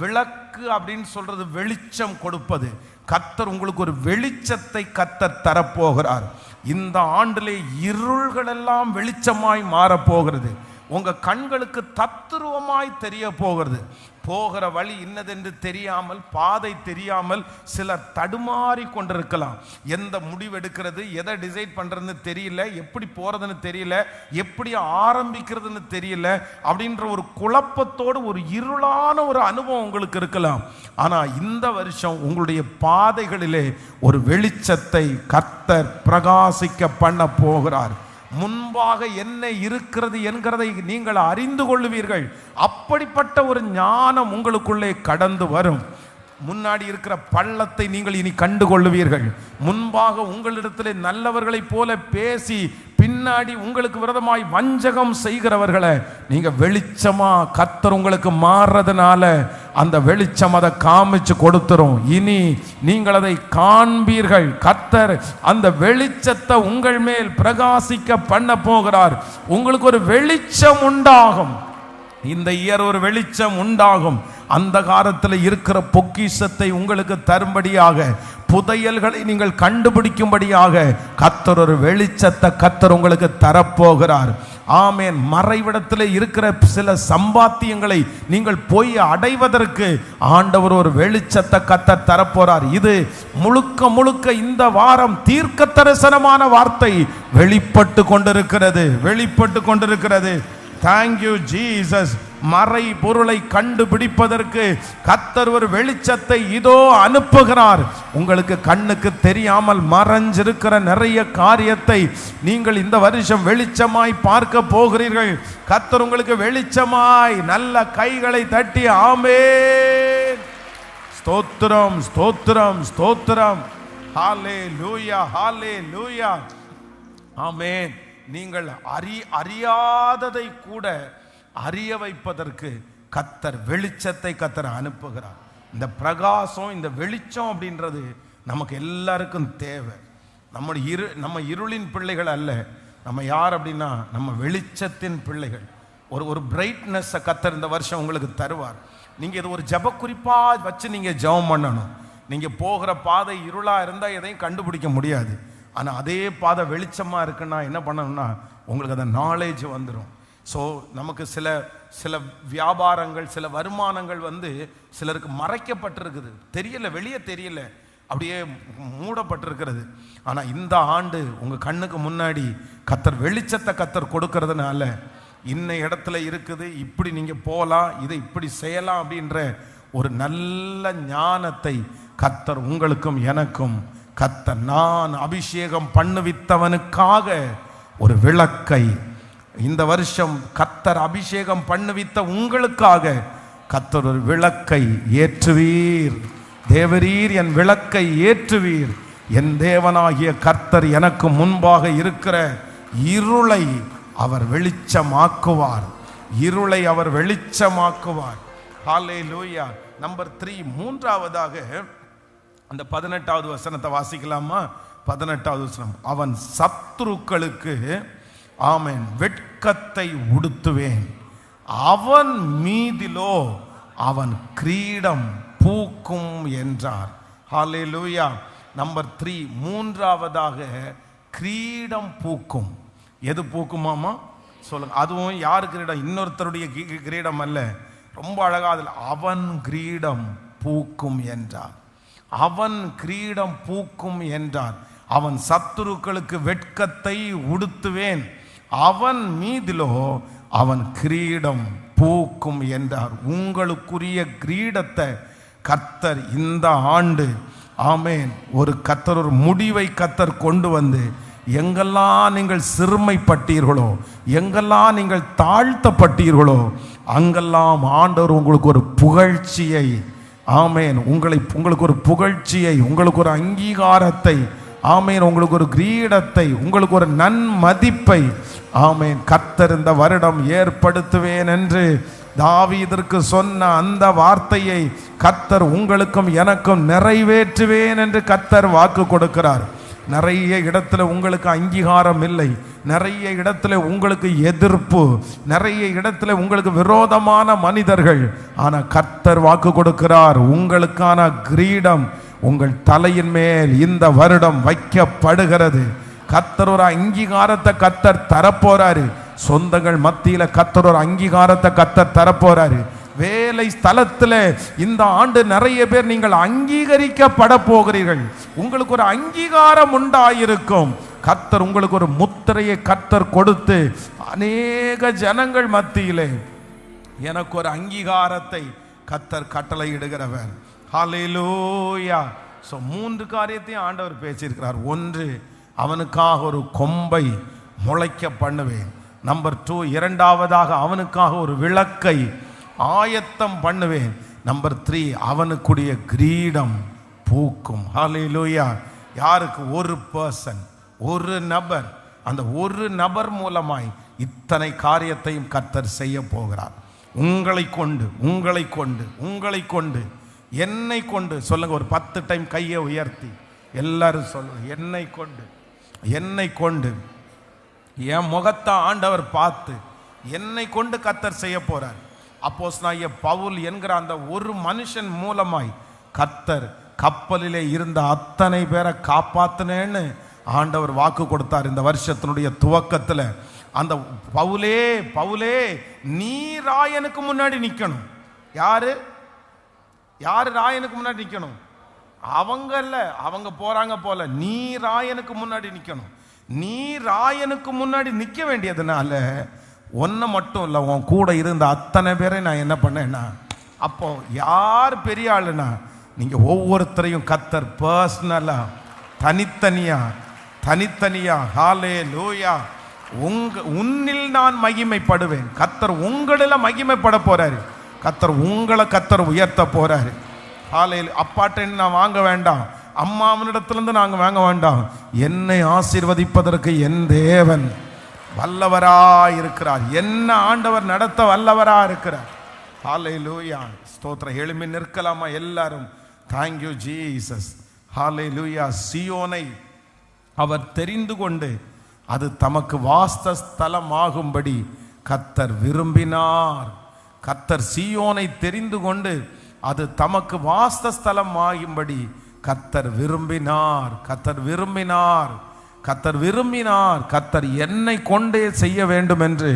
விளக்கு அப்படின்னு சொல்றது வெளிச்சம் கொடுப்பது. கர்த்தர் உங்களுக்கு ஒரு வெளிச்சத்தை கர்த்தர் தரப்போகிறார். இந்த ஆண்டிலே இருள்கள் எல்லாம் வெளிச்சமாய் மாறப்போகிறது. உங்க கண்களுக்கு தத்துருவமாய் தெரிய போகிறது. போகிற வழி இன்னதென்று தெரியாமல், பாதை தெரியாமல் சிலர் தடுமாறி கொண்டிருக்கலாம். எந்த முடிவெடுக்கிறது, எதை டிசைட் பண்றதுன்னு தெரியல, எப்படி போறதுன்னு தெரியல, எப்படி ஆரம்பிக்கிறதுன்னு தெரியல அப்படின்ற ஒரு குழப்பத்தோடு ஒரு இருளான ஒரு அனுபவம் உங்களுக்கு இருக்கலாம். ஆனா இந்த வருஷம் உங்களுடைய பாதைகளிலே ஒரு வெளிச்சத்தை கர்த்தர் பிரகாசிக்க பண்ண போகிறார். முன்பாக என்ன இருக்கிறது என்கிறதை நீங்கள் அறிந்து கொள்ளுவீர்கள். அப்படிப்பட்ட ஒரு ஞானம் உங்களுக்குள்ளே கடந்து வரும். முன்னாடி இருக்கிற பள்ளத்தை நீங்கள் இனி கண்டு கொள்ளுவீர்கள். முன்பாக உங்களிடத்திலே நல்லவர்களை போல பேசி பின்னாடி உங்களுக்கு விரோதமாய் வஞ்சகம் செய்கிறவர்களை நீங்க வெளிச்சமா கர்த்தர் உங்களுக்கு மாறுறதுனால அந்த வெளிச்சம் அதை காமிச்சு கொடுத்துரும். இனி நீங்கள் அதை காண்பீர்கள். கர்த்தர் அந்த வெளிச்சத்தை உங்கள் மேல் பிரகாசிக்க பண்ண போகிறார். உங்களுக்கு ஒரு வெளிச்சம் உண்டாகும். இந்த இயர் ஒரு வெளிச்சம் உண்டாகும். அந்த காலத்தில் இருக்கிற பொக்கிஷத்தை உங்களுக்கு தரும்படியாக புதையல்களை நீங்கள் கண்டுபிடிக்கும்படியாக கர்த்தர் ஒரு வெளிச்சத்தை கர்த்தர் உங்களுக்கு தரப்போகிறார். ஆமென். மறைவிடத்தில் இருக்கிற சில சம்பாத்தியங்களை நீங்கள் போய் அடைவதற்கு ஆண்டவர் ஒரு வெளிச்சத்தை கர்த்தர் தரப்போறார். இது முழுக்க முழுக்க இந்த வாரம் தீர்க்க தரிசனமான வார்த்தை வெளிப்பட்டு கொண்டிருக்கிறது. Thank you Jesus. மறை பொருளை கண்டுபிடிப்பதற்கு கர்த்தர் ஒரு வெளிச்சத்தை இதோ அனுப்புகிறார். உங்களுக்கு கண்ணுக்கு தெரியாமல் மறைஞ்சிருக்கிற நிறைய காரியத்தை நீங்கள் இந்த வருஷம் வெளிச்சமாய் பார்க்க போகிறீர்கள். கர்த்தர் உங்களுக்கு வெளிச்சமாய் நல்ல கைகளை தட்டி ஆமென். ஸ்தோத்திரம், ஸ்தோத்திரம், ஸ்தோத்திரம். ஹல்லேலூயா, ஹல்லேலூயா. ஆமென். நீங்கள் அறியாததை கூட அறிய வைப்பதற்கு கர்த்தர் வெளிச்சத்தை கர்த்தர் அனுப்புகிறார். இந்த பிரகாசம், இந்த வெளிச்சம் அப்படின்றது நமக்கு எல்லாருக்கும் தேவை. நம்ம இருளின் பிள்ளைகள் அல்ல. நம்ம யார் அப்படின்னா நம்ம வெளிச்சத்தின் பிள்ளைகள். ஒரு பிரைட்னஸை கர்த்தர் இந்த வருஷம் உங்களுக்கு தருவார். நீங்கள் இது ஒரு ஜப குறிப்பாக வச்சு நீங்கள் ஜெபம் பண்ணணும். நீங்கள் போகிற பாதை இருளாக இருந்தால் எதையும் கண்டுபிடிக்க முடியாது. ஆனால் அதே பாதை வெளிச்சமாக இருக்குன்னா என்ன பண்ணணும்னா உங்களுக்கு அந்த நாலேஜ் வந்துடும். ஸோ நமக்கு சில வியாபாரங்கள், சில வருமானங்கள் சிலருக்கு மறைக்கப்பட்டிருக்குது, தெரியல, வெளியே தெரியல, அப்படியே மூடப்பட்டிருக்கிறது. ஆனால் இந்த ஆண்டு உங்கள் கண்ணுக்கு முன்னாடி கர்த்தர் வெளிச்சத்தை கர்த்தர் கொடுக்கறதுனால இன்ன இடத்துல இருக்குது, இப்படி நீங்கள் போகலாம், இதை இப்படி செய்யலாம் அப்படின்ற ஒரு நல்ல ஞானத்தை கர்த்தர் உங்களுக்கும் எனக்கும் கர்த்தர், நான் அபிஷேகம் பண்ணுவித்தவனுக்காக ஒரு விளக்கை இந்த வருஷம் கர்த்தர் அபிஷேகம் பண்ணுவித்த உங்களுக்காக கர்த்தர் ஒரு விளக்கை ஏற்றுவீர். தேவரீர் என் விளக்கை ஏற்றுவீர். என் தேவனாகிய கர்த்தர் எனக்கு முன்பாக இருக்கிற இருளை அவர் வெளிச்சமாக்குவார். இருளை அவர் வெளிச்சமாக்குவார். ஹல்லேலூயா. நம்பர் 3, மூன்றாவதாக அந்த 18வது வசனத்தை வாசிக்கலாமா? 18வது வசனம். அவன் சத்துருக்களுக்கு ஆமென் வெட்கத்தை உடுத்துவேன், அவன் மீதிலோ அவன் கிரீடம் பூக்கும் என்றார். ஹல்லேலூயா. நம்பர் 3, மூன்றாவதாக கிரீடம் பூக்கும். எது பூக்குமாமா சொல்லுங்க? அதுவும் யார் கிரீடம்? இன்னொருத்தருடைய கிரீடம் அல்ல. ரொம்ப அழகா அதில் அவன் கிரீடம் பூக்கும் என்றார். அவன் கிரீடம் பூக்கும் என்றார். அவன் சத்துருக்களுக்கு வெட்கத்தை உடுத்துவேன், அவன் மீதிலோ அவன் கிரீடம் பூக்கும் என்றார். உங்களுக்குரிய கிரீடத்தை கர்த்தர் இந்த ஆண்டு ஆமென் ஒரு கர்த்தர் ஒரு முடிவை கர்த்தர் கொண்டு வந்து, எங்கெல்லாம் நீங்கள் சிறுமைப்பட்டீர்களோ, எங்கெல்லாம் நீங்கள் தாழ்த்தப்பட்டீர்களோ, அங்கெல்லாம் ஆண்டவர் உங்களுக்கு ஒரு புகழ்ச்சியை ஆமென் உங்களுக்கு ஒரு புகழ்ச்சியை, உங்களுக்கு ஒரு அங்கீகாரத்தை ஆமென், உங்களுக்கு ஒரு கிரீடத்தை, உங்களுக்கு ஒரு நன்மதிப்பை ஆமென் கர்த்தர் இந்த வருடம் ஏற்படுத்துவேன் என்று தாவீதிற்கு சொன்ன அந்த வார்த்தையை கர்த்தர் உங்களுக்கும் எனக்கும் நிறைவேற்றுவேன் என்று கர்த்தர் வாக்கு கொடுக்கிறார். நிறைய இடத்துல உங்களுக்கு அங்கீகாரம் இல்லை, நிறைய இடத்துல உங்களுக்கு எதிர்ப்பு, நிறைய இடத்துல உங்களுக்கு விரோதமான மனிதர்கள். ஆனால் கர்த்தர் வாக்கு கொடுக்கிறார், உங்களுக்கான கிரீடம் உங்கள் தலையின் மேல் இந்த வருடம் வைக்கப்படுகிறது. கர்த்தர் ஒரு அங்கீகாரத்தை கர்த்தர் தரப்போறாரு. சொந்தங்கள் மத்தியில கர்த்தர் ஒரு அங்கீகாரத்தை கர்த்தர் தரப்போறாரு. வேலை ஸ்தலத்தில் இந்த ஆண்டு நிறைய பேர் நீங்கள் அங்கீகரிக்கப்பட போகிறீர்கள். உங்களுக்கு ஒரு அங்கீகாரம் உண்டாயிருக்கும். கர்த்தர் உங்களுக்கு ஒரு முத்திரையை கர்த்தர் கொடுத்து அநேக ஜனங்கள் மத்தியிலே எனக்கு ஒரு அங்கீகாரத்தை கர்த்தர் கட்டளையிடுகிறவர். ஹல்லேலூயா. ஸோ 3 காரியத்தையும் ஆண்டவர் பேசியிருக்கிறார். 1, அவனுக்காக ஒரு கொம்பை முளைக்க பண்ணுவேன். நம்பர் 2, இரண்டாவதாக அவனுக்காக ஒரு விளக்கை ஆயத்தம் பண்ணுவேன். நம்பர் 3, அவனுக்குடைய கிரீடம் பூக்கும். ஹல்லேலூயா. யாருக்கு? ஒரு பர்சன், ஒரு நபர். அந்த ஒரு நபர் மூலமாய் இத்தனை காரியத்தையும் கர்த்தர் செய்ய போகிறார். உங்களை கொண்டு என்னை கொண்டு சொல்லுங்க. ஒரு 10 டைம் கையை உயர்த்தி எல்லாரும் சொல்லுங்க. என்னை கொண்டு என் முகத்தை ஆண்டவர் பார்த்து என்னை கொண்டு கர்த்தர் செய்ய போறார். அப்போஸ்தலனாகிய பவுல் என்கிற அந்த ஒரு மனுஷன் மூலமாய் கர்த்தர் கப்பலிலே இருந்த அத்தனை பேரை காப்பாத்தினேன்னு ஆண்டவர் வாக்கு கொடுத்தார். இந்த வருஷத்தினுடைய துவக்கத்தில் அந்த பவுலே பவுலே நீ ராயனுக்கு முன்னாடி நிற்கணும். யாரு யாரு ராயனுக்கு முன்னாடி நிற்கணும்? அவங்க இல்ல, அவங்க போறாங்க போல. நீ ராயனுக்கு முன்னாடி நிற்கணும். நீ ராயனுக்கு முன்னாடி நிற்க வேண்டியதுனால ஒன்றை மட்டும் இல்லை, உன் கூட இருந்த அத்தனை பேரை நான் என்ன பண்ணேன்னா, அப்போ யார் பெரிய ஆளுனா நீங்கள் ஒவ்வொருத்தரையும் கர்த்தர் பர்சனலா தனித்தனியா ஹல்லேலூயா உன்னில் நான் மகிமைப்படுவேன். கர்த்தர் உங்களில் மகிமைப்பட போறாரு. கர்த்தர் உயர்த்த போறாரு. ஹல்லேலூயா. அப்பாட்டேன்னு நான் வாங்க வேண்டாம், அம்மாவனிடத்திலிருந்து நாங்கள் வாங்க வேண்டாம். என்னை ஆசீர்வதிப்பதற்கு என் தேவன் வல்லவராய் இருக்கிறார். என்ன ஆண்டவர் நடத்த வல்லவராய் இருக்கிறார். ஹல்லேலூயா. ஸ்தோத்திரம். எழும்பி நிற்கலாமா எல்லாரும்? Thank you Jesus. ஹல்லேலூயா. சீயோனை அவர் தெரிந்து கொண்டு அது தமக்கு வாசஸ்தலமாகும்படி கர்த்தர் விரும்பினார். கர்த்தர் சீயோனை தெரிந்து கொண்டு அது தமக்கு வாசஸ்தலம் ஆகும்படி கர்த்தர் விரும்பினார். கர்த்தர் என்னை கொண்டே செய்ய வேண்டும் என்று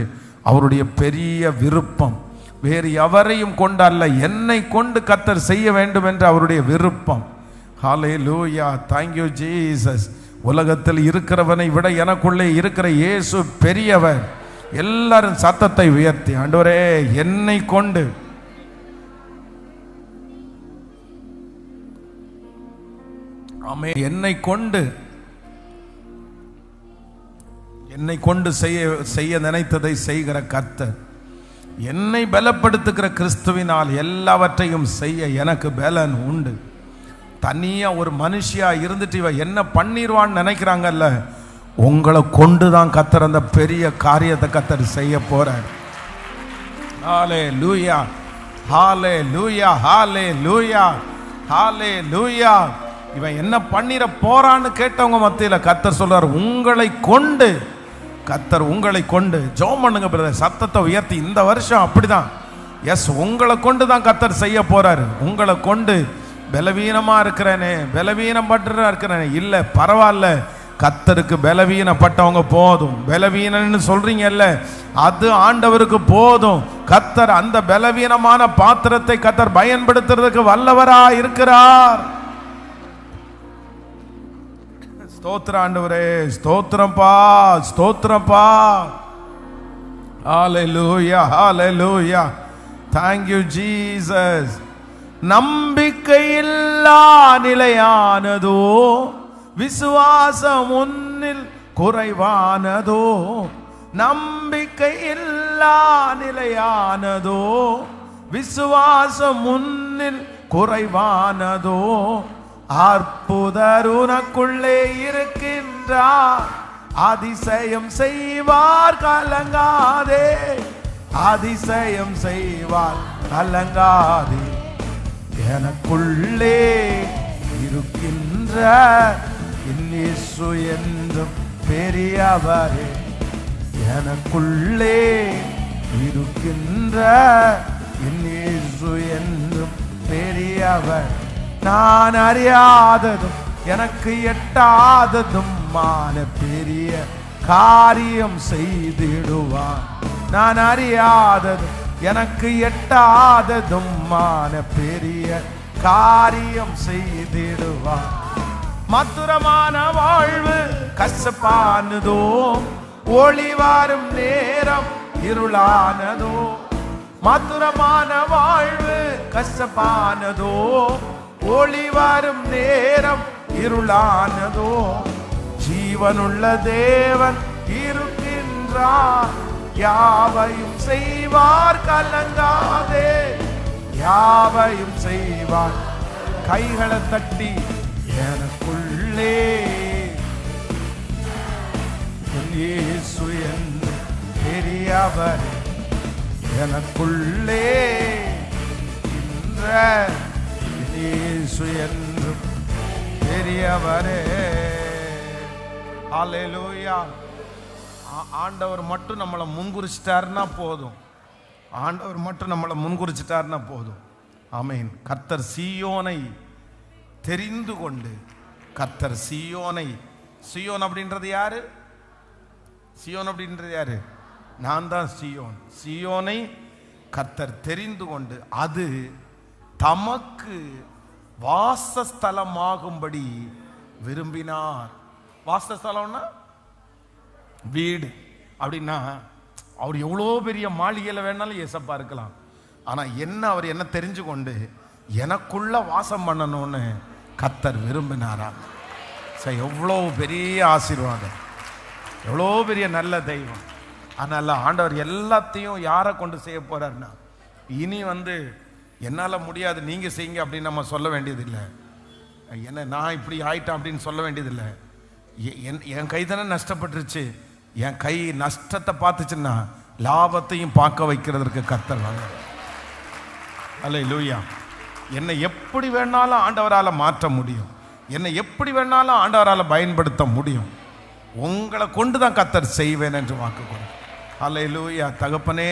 அவருடைய பெரிய விருப்பம். வேறு எவரையும் கொண்டு அல்ல, என்னை கொண்டு கர்த்தர் செய்ய வேண்டும் என்று அவருடைய விருப்பம். ஹல்லேலூயா. Thank you Jesus. உலகத்தில் இருக்கிறவனை விட எனக்குள்ளே இருக்கிற இயேசு பெரியவர். எல்லாரும் சத்தத்தை உயர்த்தி, ஆண்டவரே என்னை கொண்டு என்னை கொண்டு செய்ய நினைத்ததை செய்கிற கர்த்தர், என்னை பலப்படுத்துகிற கிறிஸ்துவினால் எல்லாவற்றையும் செய்ய எனக்கு பலன் உண்டு. தனியா ஒரு மனுஷியா இருந்துட்டு இவ என்ன பண்ணிடுவான்னு நினைக்கிறாங்கல்ல, உங்களை கொண்டு தான் கர்த்தர் அந்த பெரிய காரியத்தை கர்த்தர் செய்ய போறார். ஹல்லேலூயா, ஹல்லேலூயா, ஹல்லேலூயா, ஹல்லேலூயா. இவன் என்ன பண்ணிட போறான்னு கேட்டவங்க மத்தியில கர்த்தர் சொல்றார், கர்த்தர் உங்களை கொண்டு ஜெபம் பண்ணுங்க பிரதர். சத்தத்தை உயர்த்தி. இந்த வருஷம் அப்படிதான். எஸ், உங்களை கொண்டு தான் கர்த்தர் செய்ய போறாரு. உங்களை கொண்டு பலவீனமா இருக்கிறேனே, பலவீனப்பட்டு இருக்கிறேனே, இல்ல பரவாயில்ல, கர்த்தருக்கு பலவீனப்பட்டவங்க போதும். பலவீனன்னு சொல்றீங்கல்ல, அது ஆண்டவருக்கு போதும். கர்த்தர் அந்த பலவீனமான பாத்திரத்தை கர்த்தர் பயன்படுத்துறதுக்கு வல்லவரா இருக்கிறார். ஸ்தோத்திரம் ஆண்டவரே, ஸ்தோத்திரம்பா, ஸ்தோத்திரம்பா. ஹல்லேலூயா, ஹல்லேலூயா. Thank you Jesus. நம்பிக்கையில்லா நிலையானதோ, விசுவாசம் உன்னில் குறைவானதோ. நம்பிக்கையில்லா நிலையானதோ, விசுவாசம் உன்னில் குறைவானதோ. அற்புதர் உனக்குள்ளே இருக்கின்றார், அதிசயம் செய்வார் கலங்காதே. அதிசயம் செய்வார் கலங்காதே. எனக்குள்ளே இருக்கின்ற இயேசு என்றும் பெரியவரே. எனக்குள்ளே இருக்கின்ற இயேசு என்றும் பெரியவர். நான் அறியாததும் எனக்கு எட்டாததும் மான பெரிய காரியம் செய்திடுவார். நான் அறியாததும் எனக்கு எட்டாததும் மான பெரிய காரியம் செய்திடுவார். மதுரமான வாழ்வு கசப்பானதோ, ஒளி வரும் நேரம் இருளானதோ. மதுரமான வாழ்வு கசப்பானதோ, ஒளி வரும் நேரம் இருளானதோ. ஜீவனுள்ள தேவன் இருக்கின்றார், யாவையும் செய்வார் கலங்காதே. யாவையும் செய்வார். கைகளை தட்டி, எனக்குள்ளே இயேசு என்று பெரியவர். எனக்குள்ளே இயேசு என்று பெரியவரே. ஹல்லேலூயா. ஆண்டவர் மட்டும் நம்மளை முன்குறிச்சிட்டாருன்னா போதும். ஆண்டவர் மட்டும் நம்மளை முன்குறிச்சிட்டாருன்னா போதும். ஆமென். கர்த்தர் சீயோனை தெரிந்து கொண்டு கர்த்தர் சீயோனை, சீயோன் அப்படின்றது யாரு? சீயோன் அப்படின்றது யாரு? நான் தான் சீயோன். சீயோனை கர்த்தர் தெரிந்து கொண்டு அது தமக்கு வாசஸ்தலமாகும்படி விரும்பினார். வாசஸ்தலம்னா வீடு அப்படின்னா அவர் எவ்வளோ பெரிய மாளிகையில் வேணாலும் ஏசப்பா இருக்கலாம். ஆனால் என்ன அவர் என்ன தெரிஞ்சு கொண்டு எனக்குள்ள வாசம் பண்ணணும்னு கர்த்தர் விரும்பினாராம். சரி, எவ்வளோ பெரிய ஆசீர்வாதம், எவ்வளோ பெரிய நல்ல தெய்வம். அதனால ஆண்டவர் எல்லாத்தையும் யாரை கொண்டு செய்ய போறாருன்னா, இனி என்னால் முடியாது நீங்கள் செய்யுங்க அப்படின்னு நம்ம சொல்ல வேண்டியதில்லை. என்ன நான் இப்படி ஆயிட்டேன் அப்படின்னு சொல்ல வேண்டியதில்லை. என் கை தானே நஷ்டப்பட்டுருச்சு, என் கை நஷ்டத்தை பார்த்துச்சுன்னா லாபத்தையும் பார்க்க வைக்கிறதுக்கு கர்த்தர் வாங்க. அல்லேலூயா. என்னை எப்படி வேணாலும் ஆண்டவரால் மாற்ற முடியும், என்னை எப்படி வேணாலும் ஆண்டவரால் பயன்படுத்த முடியும். உங்களை கொண்டு தான் கர்த்தர் செய்வேன் என்று வாக்கு கொடு. அல்லேலூயா. தகப்பனே,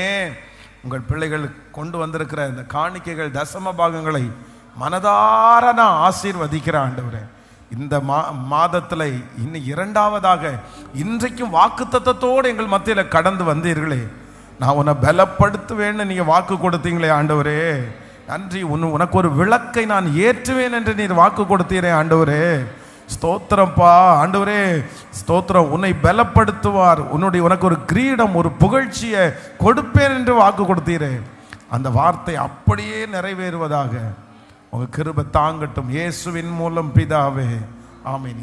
உங்கள் பிள்ளைகள் கொண்டு வந்திருக்கிற இந்த காணிக்கைகள், தசம பாகங்களை மனதார நான் ஆசீர்வதிக்கிறேன் ஆண்டவரே. இந்த மாதத்தில் இன்னும் இரண்டாவதாக இன்றைக்கும் வாக்குத்தத்தத்தோடு எங்கள் மத்தியில் கடந்து வந்தீர்களே, நான் உன்னை பலப்படுத்துவேன்னு நீங்கள் வாக்கு கொடுத்தீங்களே ஆண்டவரே, நன்றி. உனக்கு ஒரு விளக்கை நான் ஏற்றுவேன் என்று நீர் வாக்கு கொடுத்தீரே ஆண்டவரே. ஸ்தோத்திரப்பா ஆண்டவரே, ஸ்தோத்திரம். உன்னை பலப்படுத்துவார், உனக்கு ஒரு கிரீடம், ஒரு புகழ்ச்சியை கொடுப்பேன் என்று வாக்கு கொடுத்தீரே. அந்த வார்த்தை அப்படியே நிறைவேறுவதாக உங்க கிருபை தாங்கட்டும். இயேசுவின் மூலம் பிதாவே, ஆமென்.